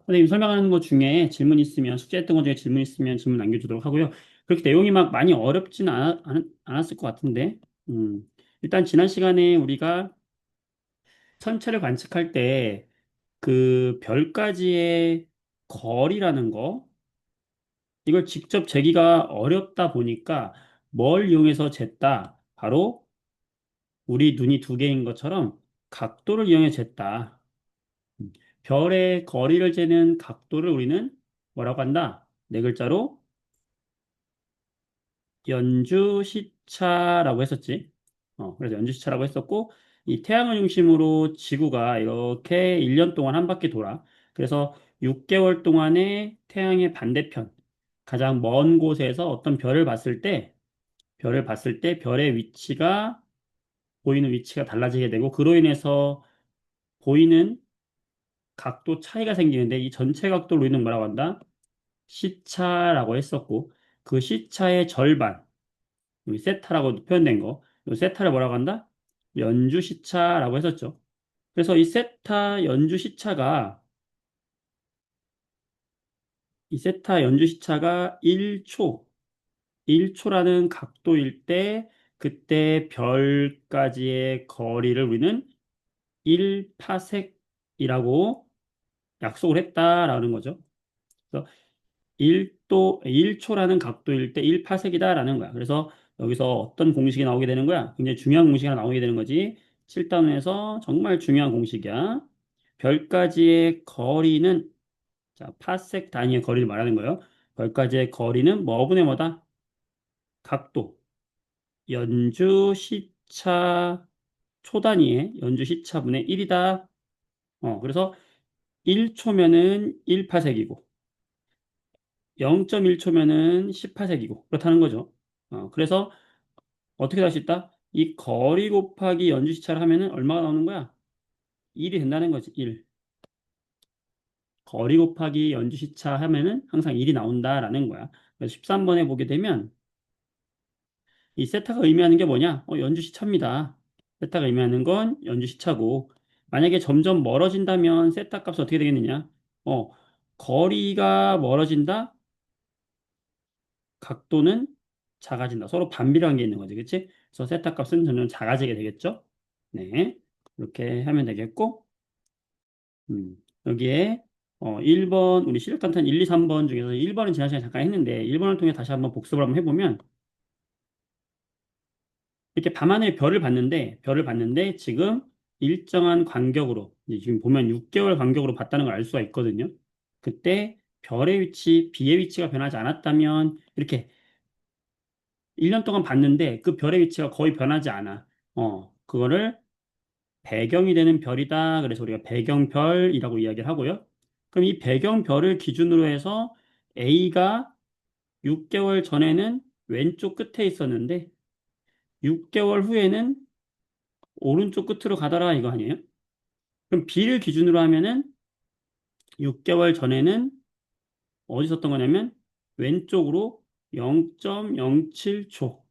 선생님 설명하는 것 중에 질문 있으면, 숙제했던 것 중에 질문 있으면 질문 남겨주도록 하고요. 그렇게 내용이 막 많이 어렵지는 않았을 것 같은데, 일단 지난 시간에 우리가 천체를 관측할 때 그 별까지의 거리라는 거, 이걸 직접 재기가 어렵다 보니까 뭘 이용해서 쟀다? 바로 우리 눈이 두 개인 것처럼 각도를 이용해 쟀다. 음, 별의 거리를 재는 각도를 우리는 뭐라고 한다? 네 글자로 연주시차라고 했었지. 그래서 연주시차라고 했었고, 이 태양을 중심으로 지구가 이렇게 1년 동안 한 바퀴 돌아. 그래서 6개월 동안에 태양의 반대편, 가장 먼 곳에서 어떤 별을 봤을 때 별의 위치가, 보이는 위치가 달라지게 되고, 그로 인해서 보이는 각도 차이가 생기는데, 이 전체 각도를 우리는 뭐라고 한다? 시차라고 했었고, 그 시차의 절반, 여기 세타라고 표현된 거, 이 세타를 뭐라고 한다? 연주 시차라고 했었죠. 그래서 이 세타 연주 시차가, 이 세타 연주 시차가 1초, 1초라는 각도일 때, 그때 별까지의 거리를 우리는 1파섹이라고 약속을 했다라는 거죠. 그래서 1초라는 각도일 때 1파섹이다라는 거야. 그래서 여기서 어떤 공식이 나오게 되는 거야? 굉장히 중요한 공식이 하나 나오게 되는 거지. 7단원에서 정말 중요한 공식이야. 별까지의 거리는, 자, 파섹 단위의 거리를 말하는 거예요. 별까지의 거리는 뭐분의 뭐다? 각도. 연주 시차 초단위의 연주 시차분의 1이다. 그래서 1초면은 1파섹이고, 0.1초면은 18색이고 그렇다는 거죠. 그래서 어떻게 할 수 있다? 이 거리 곱하기 연주시차를 하면은 얼마가 나오는 거야? 1이 된다는 거지. 1. 거리 곱하기 연주시차 하면은 항상 1이 나온다라는 거야. 그래서 13번에 보게 되면 이 세타가 의미하는 게 뭐냐? 연주시차입니다. 세타가 의미하는 건 연주시차고, 만약에 점점 멀어진다면 세타 값이 어떻게 되겠느냐? 어, 거리가 멀어진다? 각도는 작아진다. 서로 반비례한 게 있는 거지. 그치? 그래서 세타 값은 점점 작아지게 되겠죠? 네. 이렇게 하면 되겠고, 여기에 1번, 우리 시력탄탄 1, 2, 3번 중에서 1번은 지난 시간에 잠깐 했는데, 1번을 통해 다시 한번 복습을 한번 해보면, 이렇게 밤하늘의 별을 봤는데, 지금 일정한 간격으로, 이제 지금 보면 6개월 간격으로 봤다는 걸 알 수가 있거든요. 그때 별의 위치, 비의 위치가 변하지 않았다면, 이렇게 1년 동안 봤는데 그 별의 위치가 거의 변하지 않아. 그거를 배경이 되는 별이다. 그래서 우리가 배경별이라고 이야기를 하고요. 그럼 이 배경별을 기준으로 해서 A가 6개월 전에는 왼쪽 끝에 있었는데 6개월 후에는 오른쪽 끝으로 가더라 이거 아니에요? 그럼 B를 기준으로 하면은 6개월 전에는 어디 있었던 거냐면 왼쪽으로 0.07초,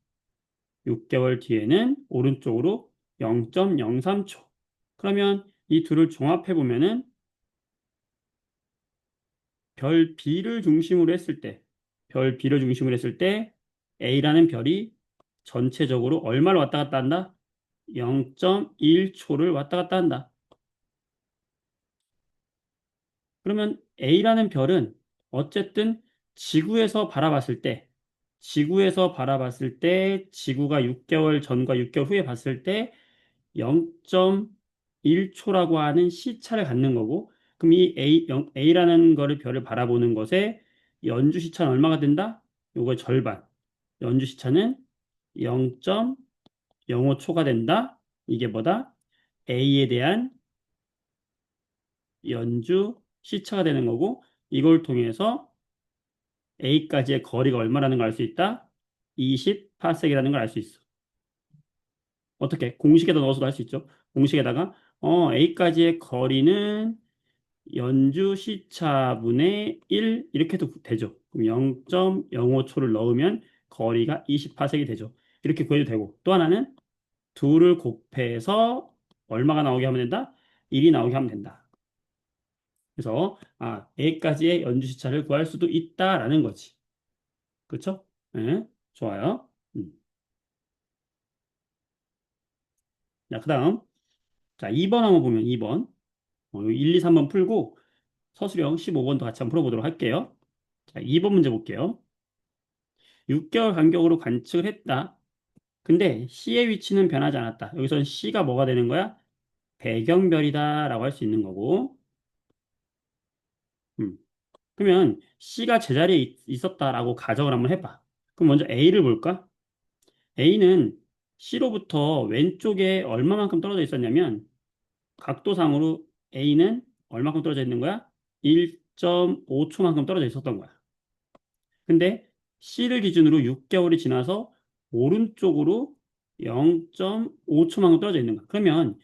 6개월 뒤에는 오른쪽으로 0.03초. 그러면 이 둘을 종합해 보면은 별 B를 중심으로 했을 때, 별 B를 중심으로 했을 때 A라는 별이 전체적으로 얼마를 왔다 갔다 한다? 0.1초를 왔다 갔다 한다. 그러면 A라는 별은 어쨌든 지구에서 바라봤을 때, 지구가 6개월 전과 6개월 후에 봤을 때 0.1초라고 하는 시차를 갖는 거고, 그럼 이 A라는 거를 별을 바라보는 것에 연주 시차는 얼마가 된다? 요거 절반. 연주 시차는 0.05초가 된다. 이게 뭐다? A에 대한 연주 시차가 되는 거고, 이걸 통해서 A까지의 거리가 얼마라는 걸 알 수 있다? 20파섹이라는 걸 알 수 있어. 어떻게? 공식에다 넣어서도 할 수 있죠. 공식에다가 A까지의 거리는 연주 시차분의 1 이렇게 해도 되죠. 그럼 0.05초를 넣으면 거리가 20파섹이 되죠. 이렇게 구해도 되고 또 하나는 둘을 곱해서 얼마가 나오게 하면 된다? 1이 나오게 하면 된다. 그래서 A까지의 연주 시차를 구할 수도 있다라는 거지. 그렇죠? 네, 좋아요. 자, 그다음. 자, 2번 한번 보면 2번. 1, 2, 3번 풀고 서술형 15번도 같이 한번 풀어보도록 할게요. 자, 2번 문제 볼게요. 6개월 간격으로 관측을 했다. 근데 C의 위치는 변하지 않았다. 여기서는 C가 뭐가 되는 거야? 배경별이다라고 할 수 있는 거고. 음. 그러면 C가 제자리에 있었다라고 가정을 한번 해봐. 그럼 먼저 A를 볼까? A는 C로부터 왼쪽에 얼마만큼 떨어져 있었냐면 각도상으로 A는 얼마큼 떨어져 있는 거야? 1.5초만큼 떨어져 있었던 거야. 근데 C를 기준으로 6개월이 지나서 오른쪽으로 0.5초만큼 떨어져 있는 거야. 그러면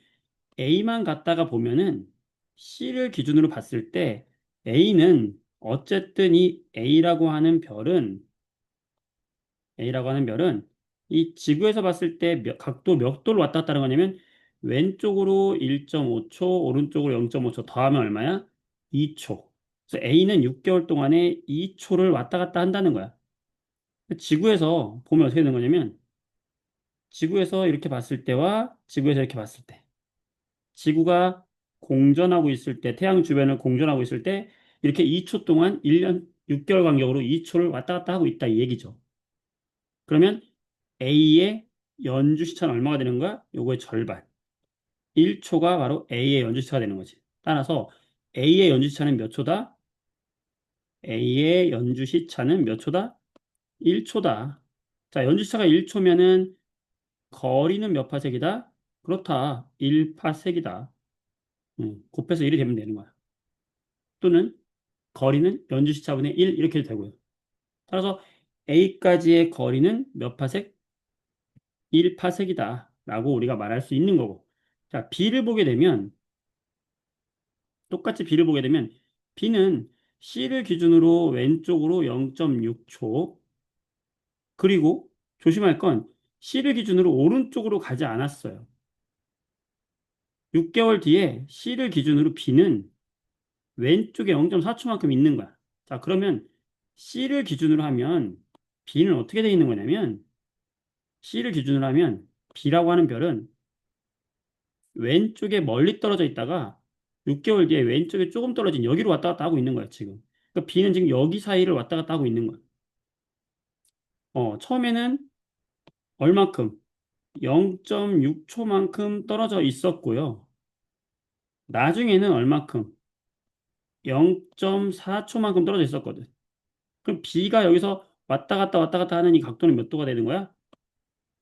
A만 갖다가 보면은 C를 기준으로 봤을 때 A는 어쨌든 이 A라고 하는 별은 이 지구에서 봤을 때 각도 몇 도를 왔다 갔다 하는 거냐면 왼쪽으로 1.5초, 오른쪽으로 0.5초 더하면 얼마야? 2초. 그래서 A는 6개월 동안에 2초를 왔다 갔다 한다는 거야. 지구에서 보면 어떻게 되는 거냐면 지구에서 이렇게 봤을 때와 지구에서 이렇게 봤을 때 지구가 공전하고 있을 때 태양 주변을 공전하고 있을 때 이렇게 2초 동안 1년 6개월 간격으로 2초를 왔다 갔다 하고 있다 이 얘기죠. 그러면 A의 연주 시차는 얼마가 되는 거야? 요거의 절반. 1초가 바로 A의 연주 시차가 되는 거지. 따라서 A의 연주 시차는 몇 초다? A의 연주 시차는 몇 초다? 1초다. 자, 연주 시차가 1초면은 거리는 몇 파sek이다? 그렇다. 1파sek이다. 곱해서 1이 되면 되는 거야. 또는 거리는 연주 시차분의 1 이렇게 해도 되고요. 따라서 A까지의 거리는 몇 파색? 1파색이다. 라고 우리가 말할 수 있는 거고. 자, B를 보게 되면 똑같이 B를 보게 되면 B는 C를 기준으로 왼쪽으로 0.6초 그리고 조심할 건 C를 기준으로 오른쪽으로 가지 않았어요. 6개월 뒤에 C를 기준으로 B는 왼쪽에 0.4초만큼 있는 거야. 자, 그러면 C를 기준으로 하면 B는 어떻게 되어 있는 거냐면 C를 기준으로 하면 B라고 하는 별은 왼쪽에 멀리 떨어져 있다가 6개월 뒤에 왼쪽에 조금 떨어진 여기로 왔다 갔다 하고 있는 거야, 지금. 그러니까 B는 지금 여기 사이를 왔다 갔다 하고 있는 거야. 처음에는 얼마큼? 0.6초만큼 떨어져 있었고요. 나중에는 얼마큼? 0.4초만큼 떨어져 있었거든. 그럼 B가 여기서 왔다 갔다 하는 이 각도는 몇 도가 되는 거야?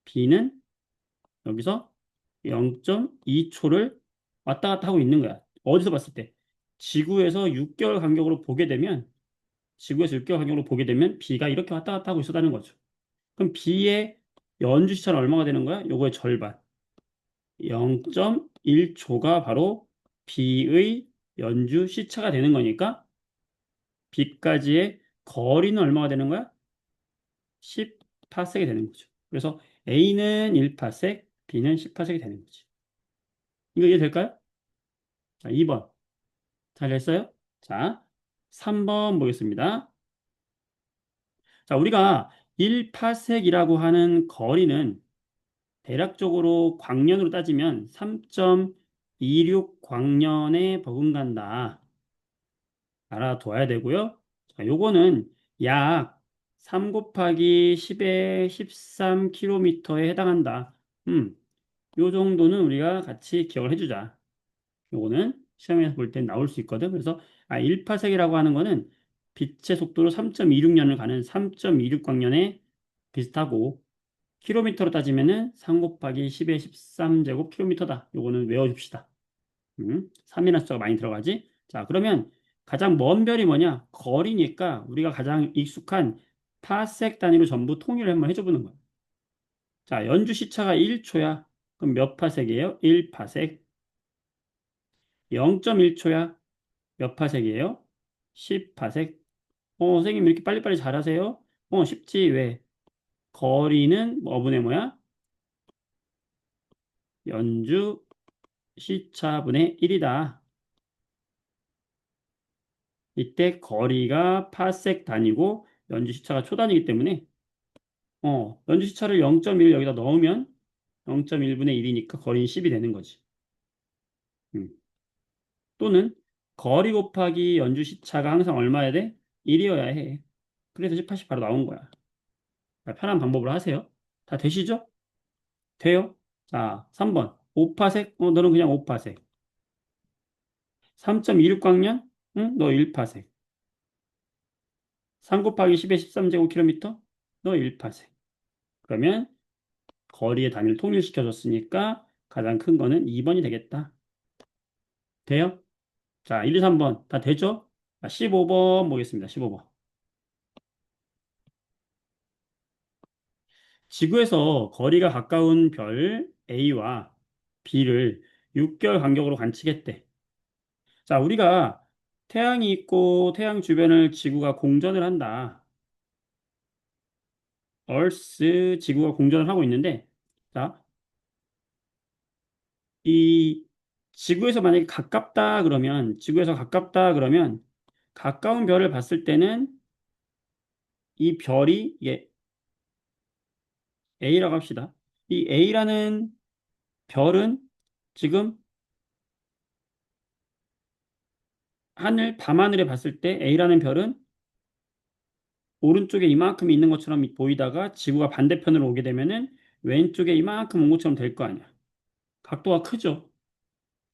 B는 여기서 0.2초를 왔다 갔다 하고 있는 거야. 어디서 봤을 때? 지구에서 6개월 간격으로 보게 되면, 지구에서 6개월 간격으로 보게 되면 B가 이렇게 왔다 갔다 하고 있었다는 거죠. 그럼 B의 연주 시차는 얼마가 되는 거야? 요거의 절반. 0.1초가 바로 B의 연주 시차가 되는 거니까 B까지의 거리는 얼마가 되는 거야? 10파섹이 되는 거죠. 그래서 A는 1파섹, B는 10파섹이 되는 거지. 이거 이해될까요? 자, 2번. 잘 됐어요? 자, 3번 보겠습니다. 자, 우리가 1파섹이라고 하는 거리는 대략적으로 광년으로 따지면 3.26 광년에 버금간다. 알아둬야 되고요. 자, 요거는 약 3 곱하기 10의 13km에 해당한다. 요 정도는 우리가 같이 기억을 해주자. 요거는 시험에서 볼 땐 나올 수 있거든. 그래서 1파섹이라고 하는 거는 빛의 속도로 3.26년을 가는 3.26광년에 비슷하고 킬로미터로 따지면은 3 곱하기 10의 13제곱 킬로미터다. 요거는 외워줍시다. 3이라는 숫자가 많이 들어가지. 자, 그러면 가장 먼 별이 뭐냐? 거리니까 우리가 가장 익숙한 파섹 단위로 전부 통일을 한번 해줘보는 거야. 자, 연주 시차가 1초야. 그럼 몇 파섹이에요? 1파섹. 0.1초야. 몇 파섹이에요? 10파섹. 선생님 이렇게 빨리빨리 잘하세요? 쉽지. 왜? 거리는 뭐분의 뭐야? 연주 시차분의 1이다. 이때 거리가 파섹 단위고 연주 시차가 초 단위이기 때문에 연주 시차를 0.1 여기다 넣으면 0.1분의 1이니까 거리는 10이 되는 거지. 음. 또는 거리 곱하기 연주 시차가 항상 얼마야 돼? 1이어야 해. 그래서 18이 바로 나온 거야. 편한 방법으로 하세요. 다 되시죠? 돼요? 자, 3번. 5파색? 너는 그냥 5파색. 3.26광년? 응? 너 1파색. 3 곱하기 10의 13제곱킬로미터? 너 1파색. 그러면 거리의 단위를 통일시켜줬으니까 가장 큰 거는 2번이 되겠다. 돼요? 자, 1, 2, 3번 다 되죠? 자, 15번 보겠습니다. 15번. 지구에서 거리가 가까운 별 A와 B를 6개월 간격으로 관측했대. 자, 우리가 태양이 있고 태양 주변을 지구가 공전을 한다. 지구가 공전을 하고 있는데, 자, 이 지구에서 만약에 지구에서 가깝다 그러면, 가까운 별을 봤을 때는 이 별이, 이게 A라고 합시다. 이 A라는 별은 지금 밤하늘에 봤을 때 A라는 별은 오른쪽에 이만큼 있는 것처럼 보이다가 지구가 반대편으로 오게 되면은 왼쪽에 이만큼 온 것처럼 될 거 아니야. 각도가 크죠.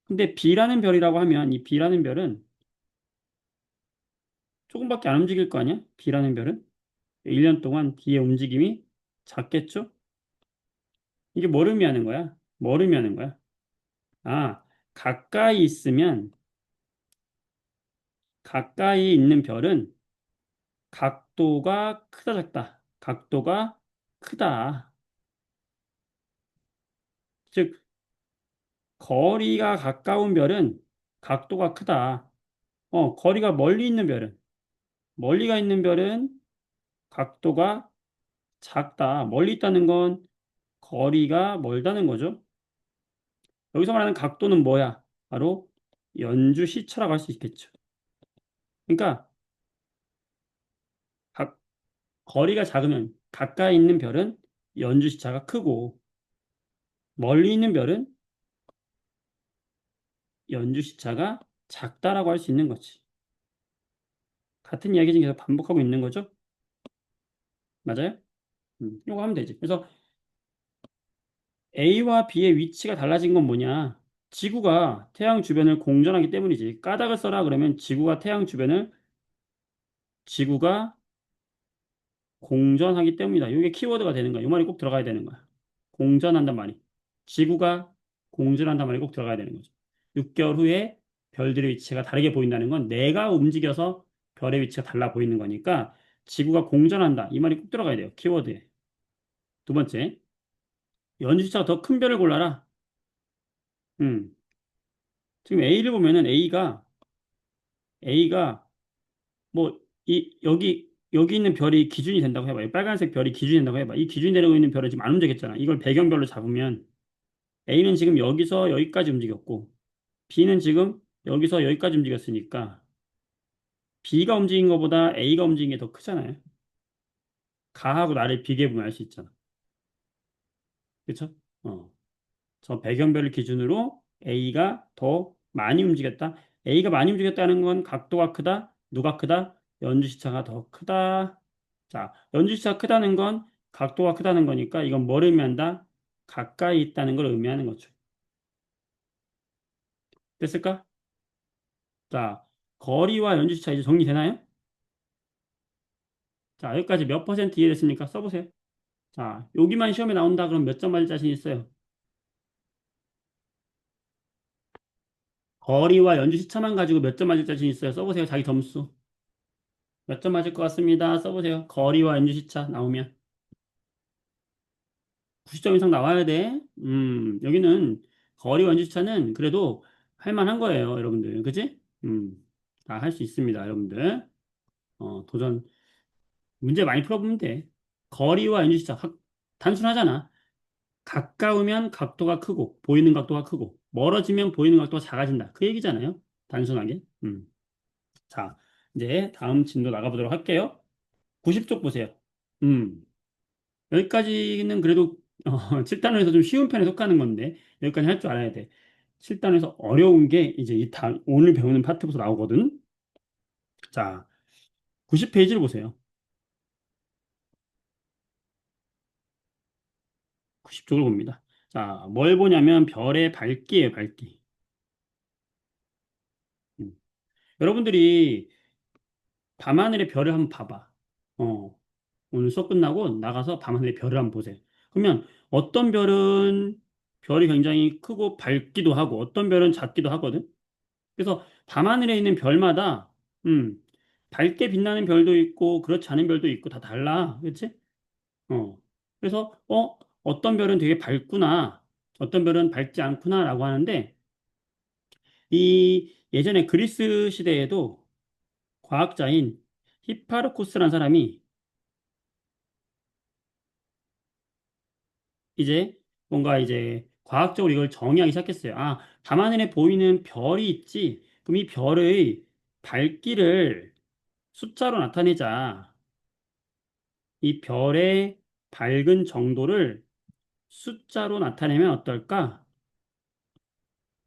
근데 B라는 별이라고 하면 이 B라는 별은 조금밖에 안 움직일 거 아니야? B라는 별은 1년 동안 B의 움직임이 작겠죠? 이게 뭘 의미하는 거야? 뭘 의미하는 거야? 아, 가까이 있으면 가까이 있는 별은 각도가 크다 작다. 각도가 크다. 즉 거리가 가까운 별은 각도가 크다. 거리가 멀리 있는 별은 각도가 작다. 멀리 있다는 건 거리가 멀다는 거죠. 여기서 말하는 각도는 뭐야? 바로 연주 시차라고 할 수 있겠죠. 그러니까 각- 거리가 작으면 가까이 있는 별은 연주 시차가 크고 멀리 있는 별은 연주 시차가 작다라고 할 수 있는 거지. 같은 이야기 지금 계속 반복하고 있는 거죠? 맞아요? 이거 하면 되지. 그래서 A와 B의 위치가 달라진 건 뭐냐? 지구가 태양 주변을 공전하기 때문이지. 까닭을 써라 그러면 지구가 공전하기 때문이다. 이게 키워드가 되는 거야. 이 말이 꼭 들어가야 되는 거야. 공전한단 말이. 지구가 공전한단 말이 꼭 들어가야 되는 거죠. 6개월 후에 별들의 위치가 다르게 보인다는 건 내가 움직여서 별의 위치가 달라 보이는 거니까 지구가 공전한다. 이 말이 꼭 들어가야 돼요. 키워드에. 두 번째, 연주시차가 더 큰 별을 골라라. 음, 지금 A를 보면은 A가 뭐 여기 있는 별이 기준이 된다고 해봐. 이 빨간색 별이 기준이 된다고 해봐. 이 기준이 되고 있는 별은 지금 안 움직였잖아. 이걸 배경별로 잡으면 A는 지금 여기서 여기까지 움직였고 B는 지금 여기서 여기까지 움직였으니까 B가 움직인 것보다 A가 움직인 게 더 크잖아요. 가하고 나를 비교해 보면 알 수 있잖아. 그렇죠? 어. 저 배경별을 기준으로 A가 더 많이 움직였다. A가 많이 움직였다는 건 각도가 크다. 누가 크다? 연주시차가 더 크다. 자, 연주시차가 크다는 건 각도가 크다는 거니까 이건 뭘 의미한다? 가까이 있다는 걸 의미하는 거죠. 됐을까? 자, 거리와 연주시차 이제 정리되나요? 자, 여기까지 몇 퍼센트 이해됐습니까? 써보세요. 자, 여기만 시험에 나온다 그럼 몇 점 맞을 자신 있어요? 거리와 연주시차만 가지고 몇 점 맞을 자신 있어요? 써보세요. 자기 점수. 몇 점 맞을 것 같습니다. 써보세요. 거리와 연주시차 나오면. 90점 이상 나와야 돼. 여기는 거리와 연주시차는 그래도 할 만한 거예요, 여러분들. 그치? 다 할 수 있습니다, 여러분들. 도전, 문제 많이 풀어보면 돼. 거리와 연주시차, 단순하잖아. 가까우면 각도가 크고, 보이는 각도가 크고, 멀어지면 보이는 각도가 작아진다. 그 얘기잖아요. 단순하게. 자, 이제 다음 진도 나가보도록 할게요. 90쪽 보세요. 음, 여기까지는 그래도 7단원에서 좀 쉬운 편에 속하는 건데 여기까지 할 줄 알아야 돼. 7단원에서 어려운 게 이제 오늘 배우는 파트부터 나오거든. 자, 90페이지를 보세요. 90쪽을 봅니다. 자, 뭘 보냐면 별의 밝기예요, 밝기. 음. 여러분들이 밤하늘의 별을 한번 봐봐. 어, 오늘 수업 끝나고 나가서 밤하늘의 별을 한번 보세요. 그러면 어떤 별은 별이 굉장히 크고 밝기도 하고 어떤 별은 작기도 하거든. 그래서 밤하늘에 있는 별마다 음, 밝게 빛나는 별도 있고 그렇지 않은 별도 있고 다 달라. 그렇지? 어. 그래서 어떤 별은 되게 밝구나. 어떤 별은 밝지 않구나라고 하는데 이 예전에 그리스 시대에도 과학자인 히파르코스라는 사람이 이제 뭔가 이제 과학적으로 이걸 정의하기 시작했어요. 아, 밤하늘에 보이는 별이 있지. 그럼 이 별의 밝기를 숫자로 나타내자. 이 별의 밝은 정도를 숫자로 나타내면 어떨까?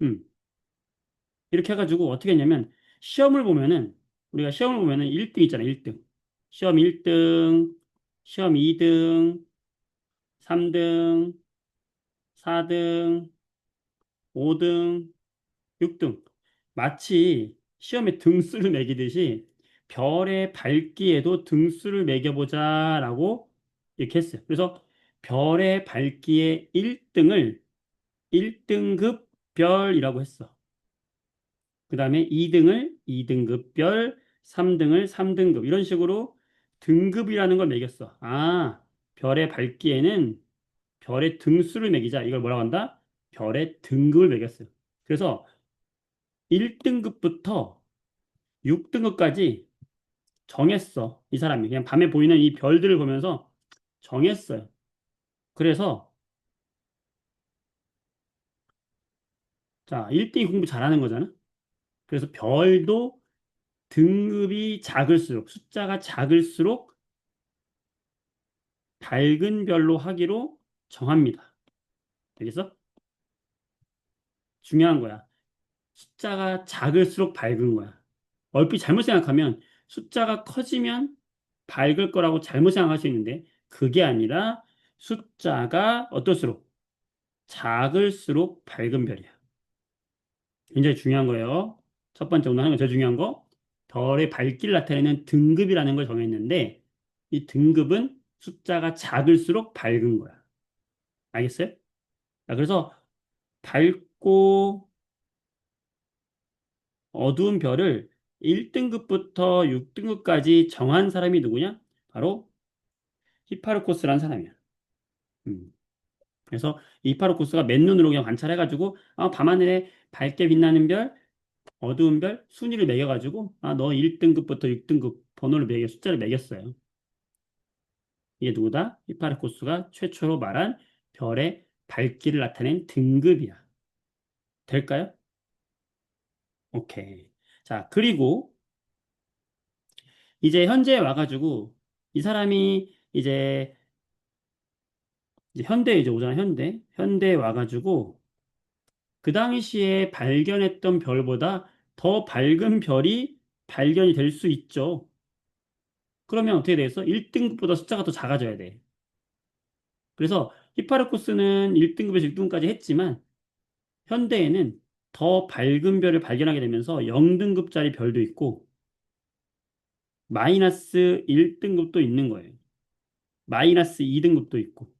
음, 이렇게 해가지고 어떻게 했냐면 시험을 보면은 우리가 시험을 보면은 1등 있잖아, 1등. 시험 1등, 시험 2등, 3등, 4등, 5등, 6등. 마치 시험에 등수를 매기듯이 별의 밝기에도 등수를 매겨보자라고 이렇게 했어요. 그래서 별의 밝기의 1등을 1등급 별이라고 했어. 그 다음에 2등을 2등급 별, 3등을 3등급 이런 식으로 등급이라는 걸 매겼어. 아, 별의 밝기에는 별의 등수를 매기자. 이걸 뭐라고 한다? 별의 등급을 매겼어요. 그래서 1등급부터 6등급까지 정했어. 이 사람이. 그냥 밤에 보이는 이 별들을 보면서 정했어요. 그래서, 자, 1등이 공부 잘하는 거잖아. 그래서 별도 등급이 작을수록, 숫자가 작을수록 밝은 별로 하기로 정합니다. 알겠어? 중요한 거야. 숫자가 작을수록 밝은 거야. 얼핏 잘못 생각하면 숫자가 커지면 밝을 거라고 잘못 생각할 수 있는데 그게 아니라 숫자가 어떨수록 작을수록 밝은 별이야. 굉장히 중요한 거예요. 첫 번째 오늘 하는 거 제일 중요한 거. 별의 밝기를 나타내는 등급이라는 걸 정했는데 이 등급은 숫자가 작을수록 밝은 거야. 알겠어요? 자, 그래서 밝고 어두운 별을 1등급부터 6등급까지 정한 사람이 누구냐? 바로 히파르코스라는 사람이야. 음. 그래서 히파르코스가 맨눈으로 그냥 관찰해가지고 밤하늘에 밝게 빛나는 별, 어두운 별 순위를 매겨가지고 너 1등급부터 6등급 번호를 숫자를 매겼어요. 이게 누구다? 히파르코스가 최초로 말한 별의 밝기를 나타낸 등급이야. 될까요? 오케이. 자, 그리고 이제 현재에 와가지고 이 사람이 이제 현대에 이제 오잖아, 현대. 현대에 와가지고 그 당시에 발견했던 별보다 더 밝은 별이 발견이 될 수 있죠. 그러면 어떻게 되겠어? 1등급보다 숫자가 더 작아져야 돼. 그래서 히파르코스는 1등급에서 6등급까지 했지만 현대에는 더 밝은 별을 발견하게 되면서 0등급짜리 별도 있고 마이너스 1등급도 있는 거예요. 마이너스 2등급도 있고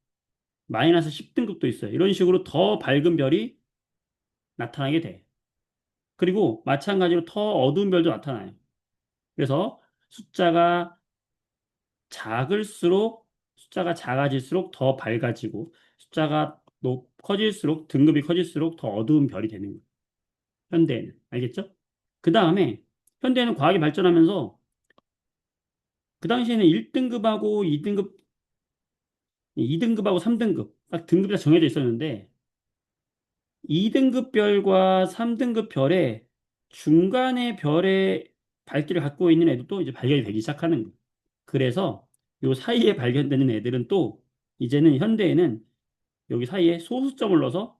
마이너스 10등급도 있어요. 이런 식으로 더 밝은 별이 나타나게 돼. 그리고 마찬가지로 더 어두운 별도 나타나요. 그래서 숫자가 작을수록 숫자가 작아질수록 더 밝아지고 숫자가 커질수록 등급이 커질수록 더 어두운 별이 되는 거예요. 현대에는. 알겠죠? 그 다음에 현대에는 과학이 발전하면서 그 당시에는 1등급하고 2등급하고 3등급 딱 등급이 다 정해져 있었는데 2등급 별과 3등급 별의 중간의 별의 밝기를 갖고 있는 애도 이제 발견이 되기 시작하는 거예요. 그래서 요 사이에 발견되는 애들은 또 이제는 현대에는 여기 사이에 소수점을 넣어서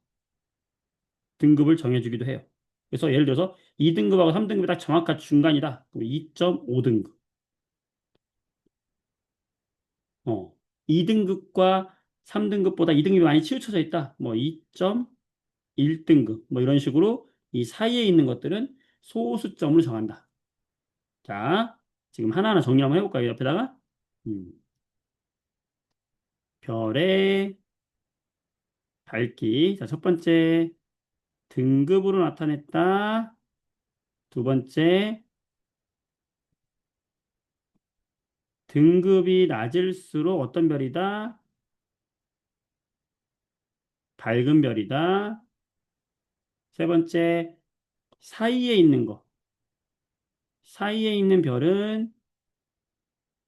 등급을 정해주기도 해요. 그래서 예를 들어서 2등급하고 3등급이 딱 정확한 중간이다. 그럼 2.5등급. 2등급과 3등급보다 2등급이 많이 치우쳐져 있다. 뭐 2.1등급. 뭐 이런 식으로 이 사이에 있는 것들은 소수점으로 정한다. 자, 지금 하나하나 정리 한번 해볼까요? 옆에다가. 음, 별의 밝기. 자, 첫 번째, 등급으로 나타냈다. 두 번째, 등급이 낮을수록 어떤 별이다? 밝은 별이다. 세 번째, 사이에 있는 거. 사이에 있는 별은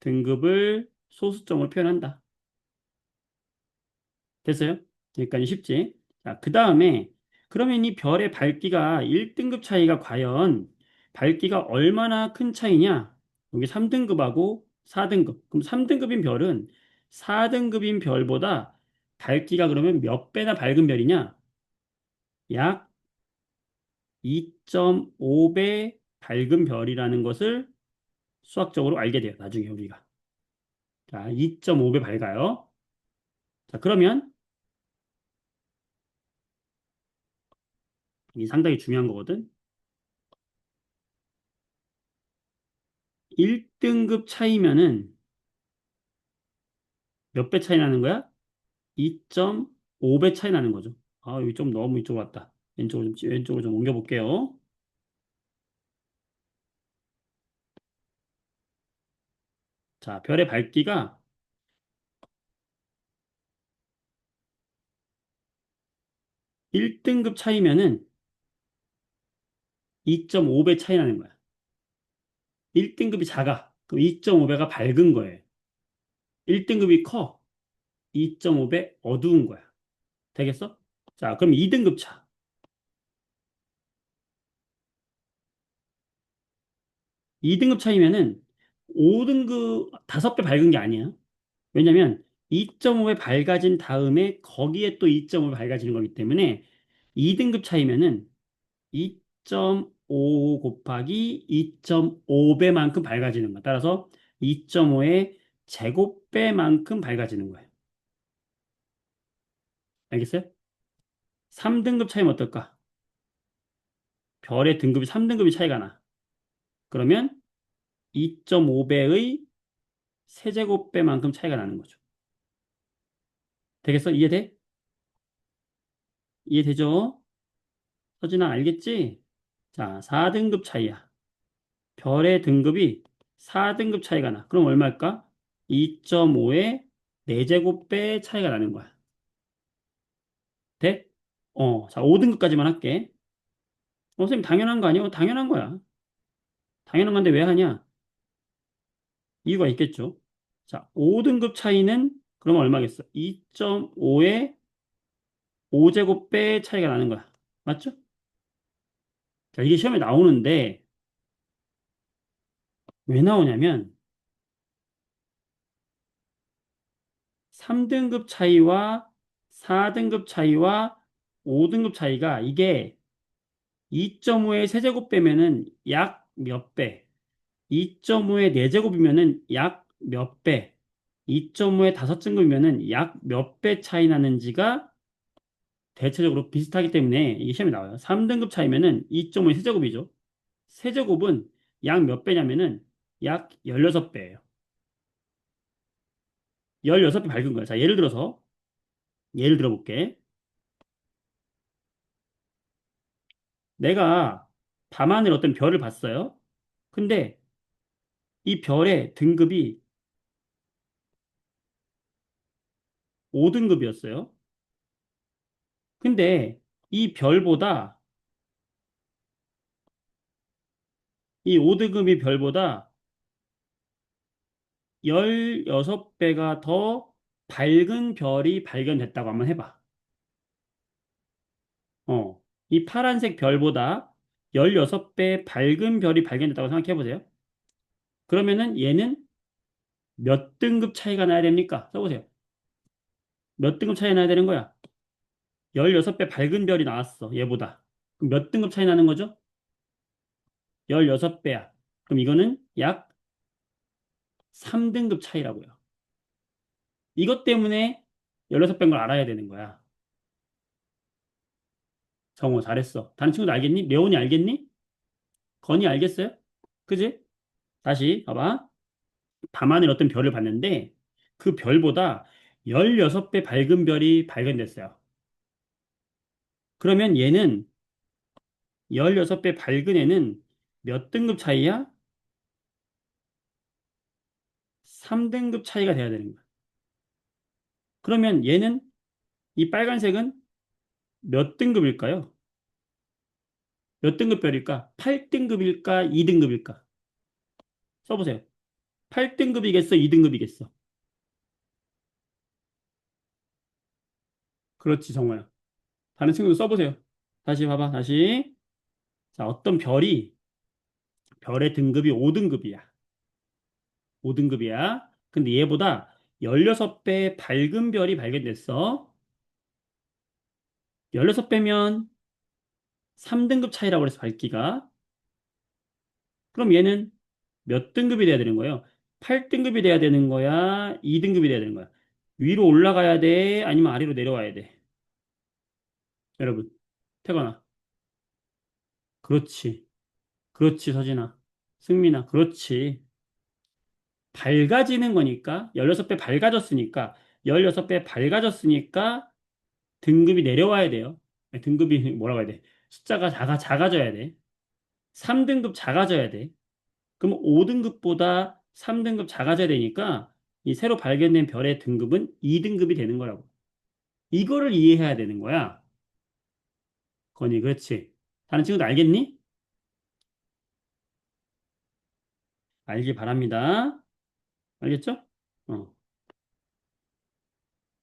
등급을 소수점으로 표현한다. 됐어요? 여기까지 쉽지? 자, 그 다음에, 그러면 이 별의 밝기가 1등급 차이가 과연 밝기가 얼마나 큰 차이냐? 여기 3등급하고 4등급. 그럼 3등급인 별은 4등급인 별보다 밝기가 그러면 몇 배나 밝은 별이냐? 약 2.5배 밝은 별이라는 것을 수학적으로 알게 돼요. 나중에 우리가. 자, 2.5배 밝아요. 자, 그러면 이 상당히 중요한 거거든. 1등급 차이면은 몇 배 차이 나는 거야? 2.5배 차이 나는 거죠. 아, 여기 좀 너무 이쪽 왔다. 왼쪽으로 좀 옮겨 볼게요. 자, 별의 밝기가 1등급 차이면은 2.5배 차이 나는 거야. 1등급이 작아. 그럼 2.5배가 밝은 거예요. 1등급이 커. 2.5배 어두운 거야. 되겠어? 자, 그럼 2등급 차. 2등급 차이면은 5등급 5배 밝은 게 아니야. 왜냐면 2.5배 밝아진 다음에 거기에 또 2.5배 밝아지는 거기 때문에 2등급 차이면은 2.5 곱하기 2.5배만큼 밝아지는 거야. 따라서 2.5의 제곱배만큼 밝아지는 거예요. 알겠어요? 3등급 차이면 어떨까? 별의 등급이 3등급이 차이가 나. 그러면 2.5배의 세제곱배만큼 차이가 나는 거죠. 되겠어? 이해돼? 이해되죠? 서진아, 알겠지? 자, 4등급 차이야. 별의 등급이 4등급 차이가 나. 그럼 얼마일까? 2.5의 4제곱배 차이가 나는 거야. 돼? 자, 5등급까지만 할게. 선생님, 당연한 거 아니에요? 당연한 거야. 당연한 건데 왜 하냐? 이유가 있겠죠. 자, 5등급 차이는 그러면 얼마겠어? 2.5의 5제곱배 차이가 나는 거야. 맞죠? 자, 이게 시험에 나오는데 왜 나오냐면 3등급 차이와 4등급 차이와 5등급 차이가 이게 2.5의 세제곱 빼면은 약 몇 배, 2.5의 4제곱이면은 약 몇 배, 2.5의 5등급이면은 약 몇 배 차이 나는지가 대체적으로 비슷하기 때문에 이게 시험에 나와요. 3등급 차이면은 2.5의 세제곱이죠. 세제곱은 약 몇 배냐면은 약 16배예요. 16배 밝은 거야. 자, 예를 들어 볼게. 내가 밤하늘 어떤 별을 봤어요. 근데 이 별의 등급이 5등급이었어요. 근데 이 별보다 이 5등급의 별보다 16배가 더 밝은 별이 발견됐다고 한번 해봐. 이 파란색 별보다 16배 밝은 별이 발견됐다고 생각해 보세요. 그러면은 얘는 몇 등급 차이가 나야 됩니까? 써보세요. 몇 등급 차이 나야 되는 거야? 16배 밝은 별이 나왔어, 얘보다. 그럼 몇 등급 차이 나는 거죠? 16배야. 그럼 이거는 약 3등급 차이라고요. 이것 때문에 16배인 걸 알아야 되는 거야. 정호 잘했어. 다른 친구도 알겠니? 레온이 알겠니? 건이 알겠어요? 그지? 다시 봐봐. 밤하늘 어떤 별을 봤는데 그 별보다 16배 밝은 별이 발견됐어요. 그러면 얘는 16배 밝은 애는 몇 등급 차이야? 3등급 차이가 돼야 되는 거야. 그러면 얘는 이 빨간색은 몇 등급일까요? 몇 등급 별일까? 8등급일까? 2등급일까? 써보세요. 8등급이겠어? 2등급이겠어? 그렇지, 정호야. 다른 친구도 써보세요. 다시 봐봐, 다시. 자, 어떤 별이, 별의 등급이 5등급이야. 5등급이야. 근데 얘보다 16배 밝은 별이 발견됐어. 16배면 3등급 차이라고 그래서 밝기가. 그럼 얘는 몇 등급이 돼야 되는 거예요? 8등급이 돼야 되는 거야? 2등급이 돼야 되는 거야? 위로 올라가야 돼? 아니면 아래로 내려와야 돼? 여러분, 태거나. 그렇지. 그렇지, 서진아. 승민아, 그렇지. 밝아지는 거니까, 16배 밝아졌으니까, 16배 밝아졌으니까 등급이 내려와야 돼요. 아니, 등급이 뭐라고 해야 돼? 숫자가 작아져야 돼. 3등급 작아져야 돼. 그럼 5등급보다 3등급 작아져야 되니까 이 새로 발견된 별의 등급은 2등급이 되는 거라고. 이거를 이해해야 되는 거야. 건이, 그렇지. 다른 친구도 알겠니? 알기 바랍니다. 알겠죠? 어.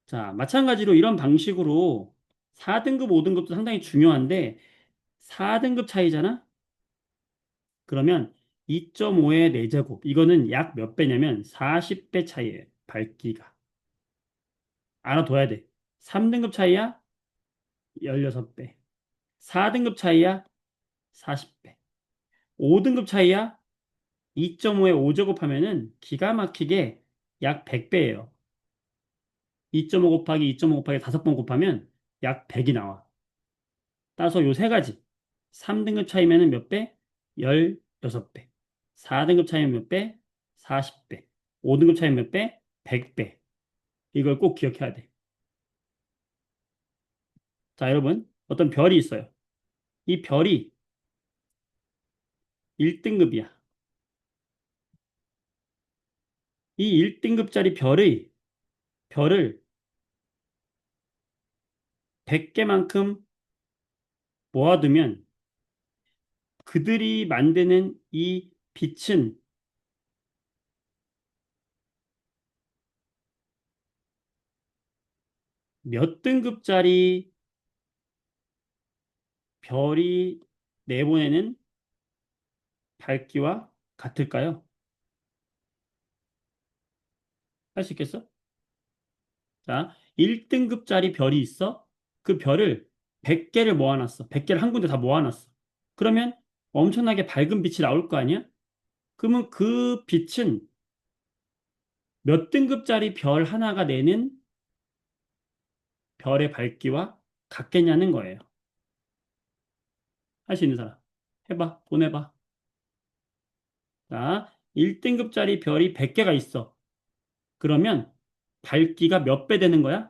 자, 마찬가지로 이런 방식으로 4등급, 5등급도 상당히 중요한데 4등급 차이잖아? 그러면 2.5의 4제곱. 이거는 약 몇 배냐면 40배 차이예요. 밝기가. 알아둬야 돼. 3등급 차이야? 16배. 4등급 차이야? 40배. 5등급 차이야? 2.5에 5제곱 하면은 기가 막히게 약 100배예요. 2.5 곱하기 2.5 곱하기 5번 곱하면 약 100이 나와. 따라서 요 세 가지. 3등급 차이면은 몇 배? 16배. 4등급 차이면 몇 배? 40배. 5등급 차이면 몇 배? 100배. 이걸 꼭 기억해야 돼. 자, 여러분. 어떤 별이 있어요. 이 별이 1등급이야. 이 1등급짜리 별을 100개만큼 모아두면 그들이 만드는 이 빛은 몇 등급짜리 별이 내보내는 밝기와 같을까요? 할 수 있겠어? 자, 1등급짜리 별이 있어. 그 별을 100개를 모아놨어. 100개를 한 군데 다 모아놨어. 그러면 엄청나게 밝은 빛이 나올 거 아니야? 그러면 그 빛은 몇 등급짜리 별 하나가 내는 별의 밝기와 같겠냐는 거예요. 할 수 있는 사람. 해봐. 보내봐. 자, 1등급짜리 별이 100개가 있어. 그러면 밝기가 몇 배 되는 거야?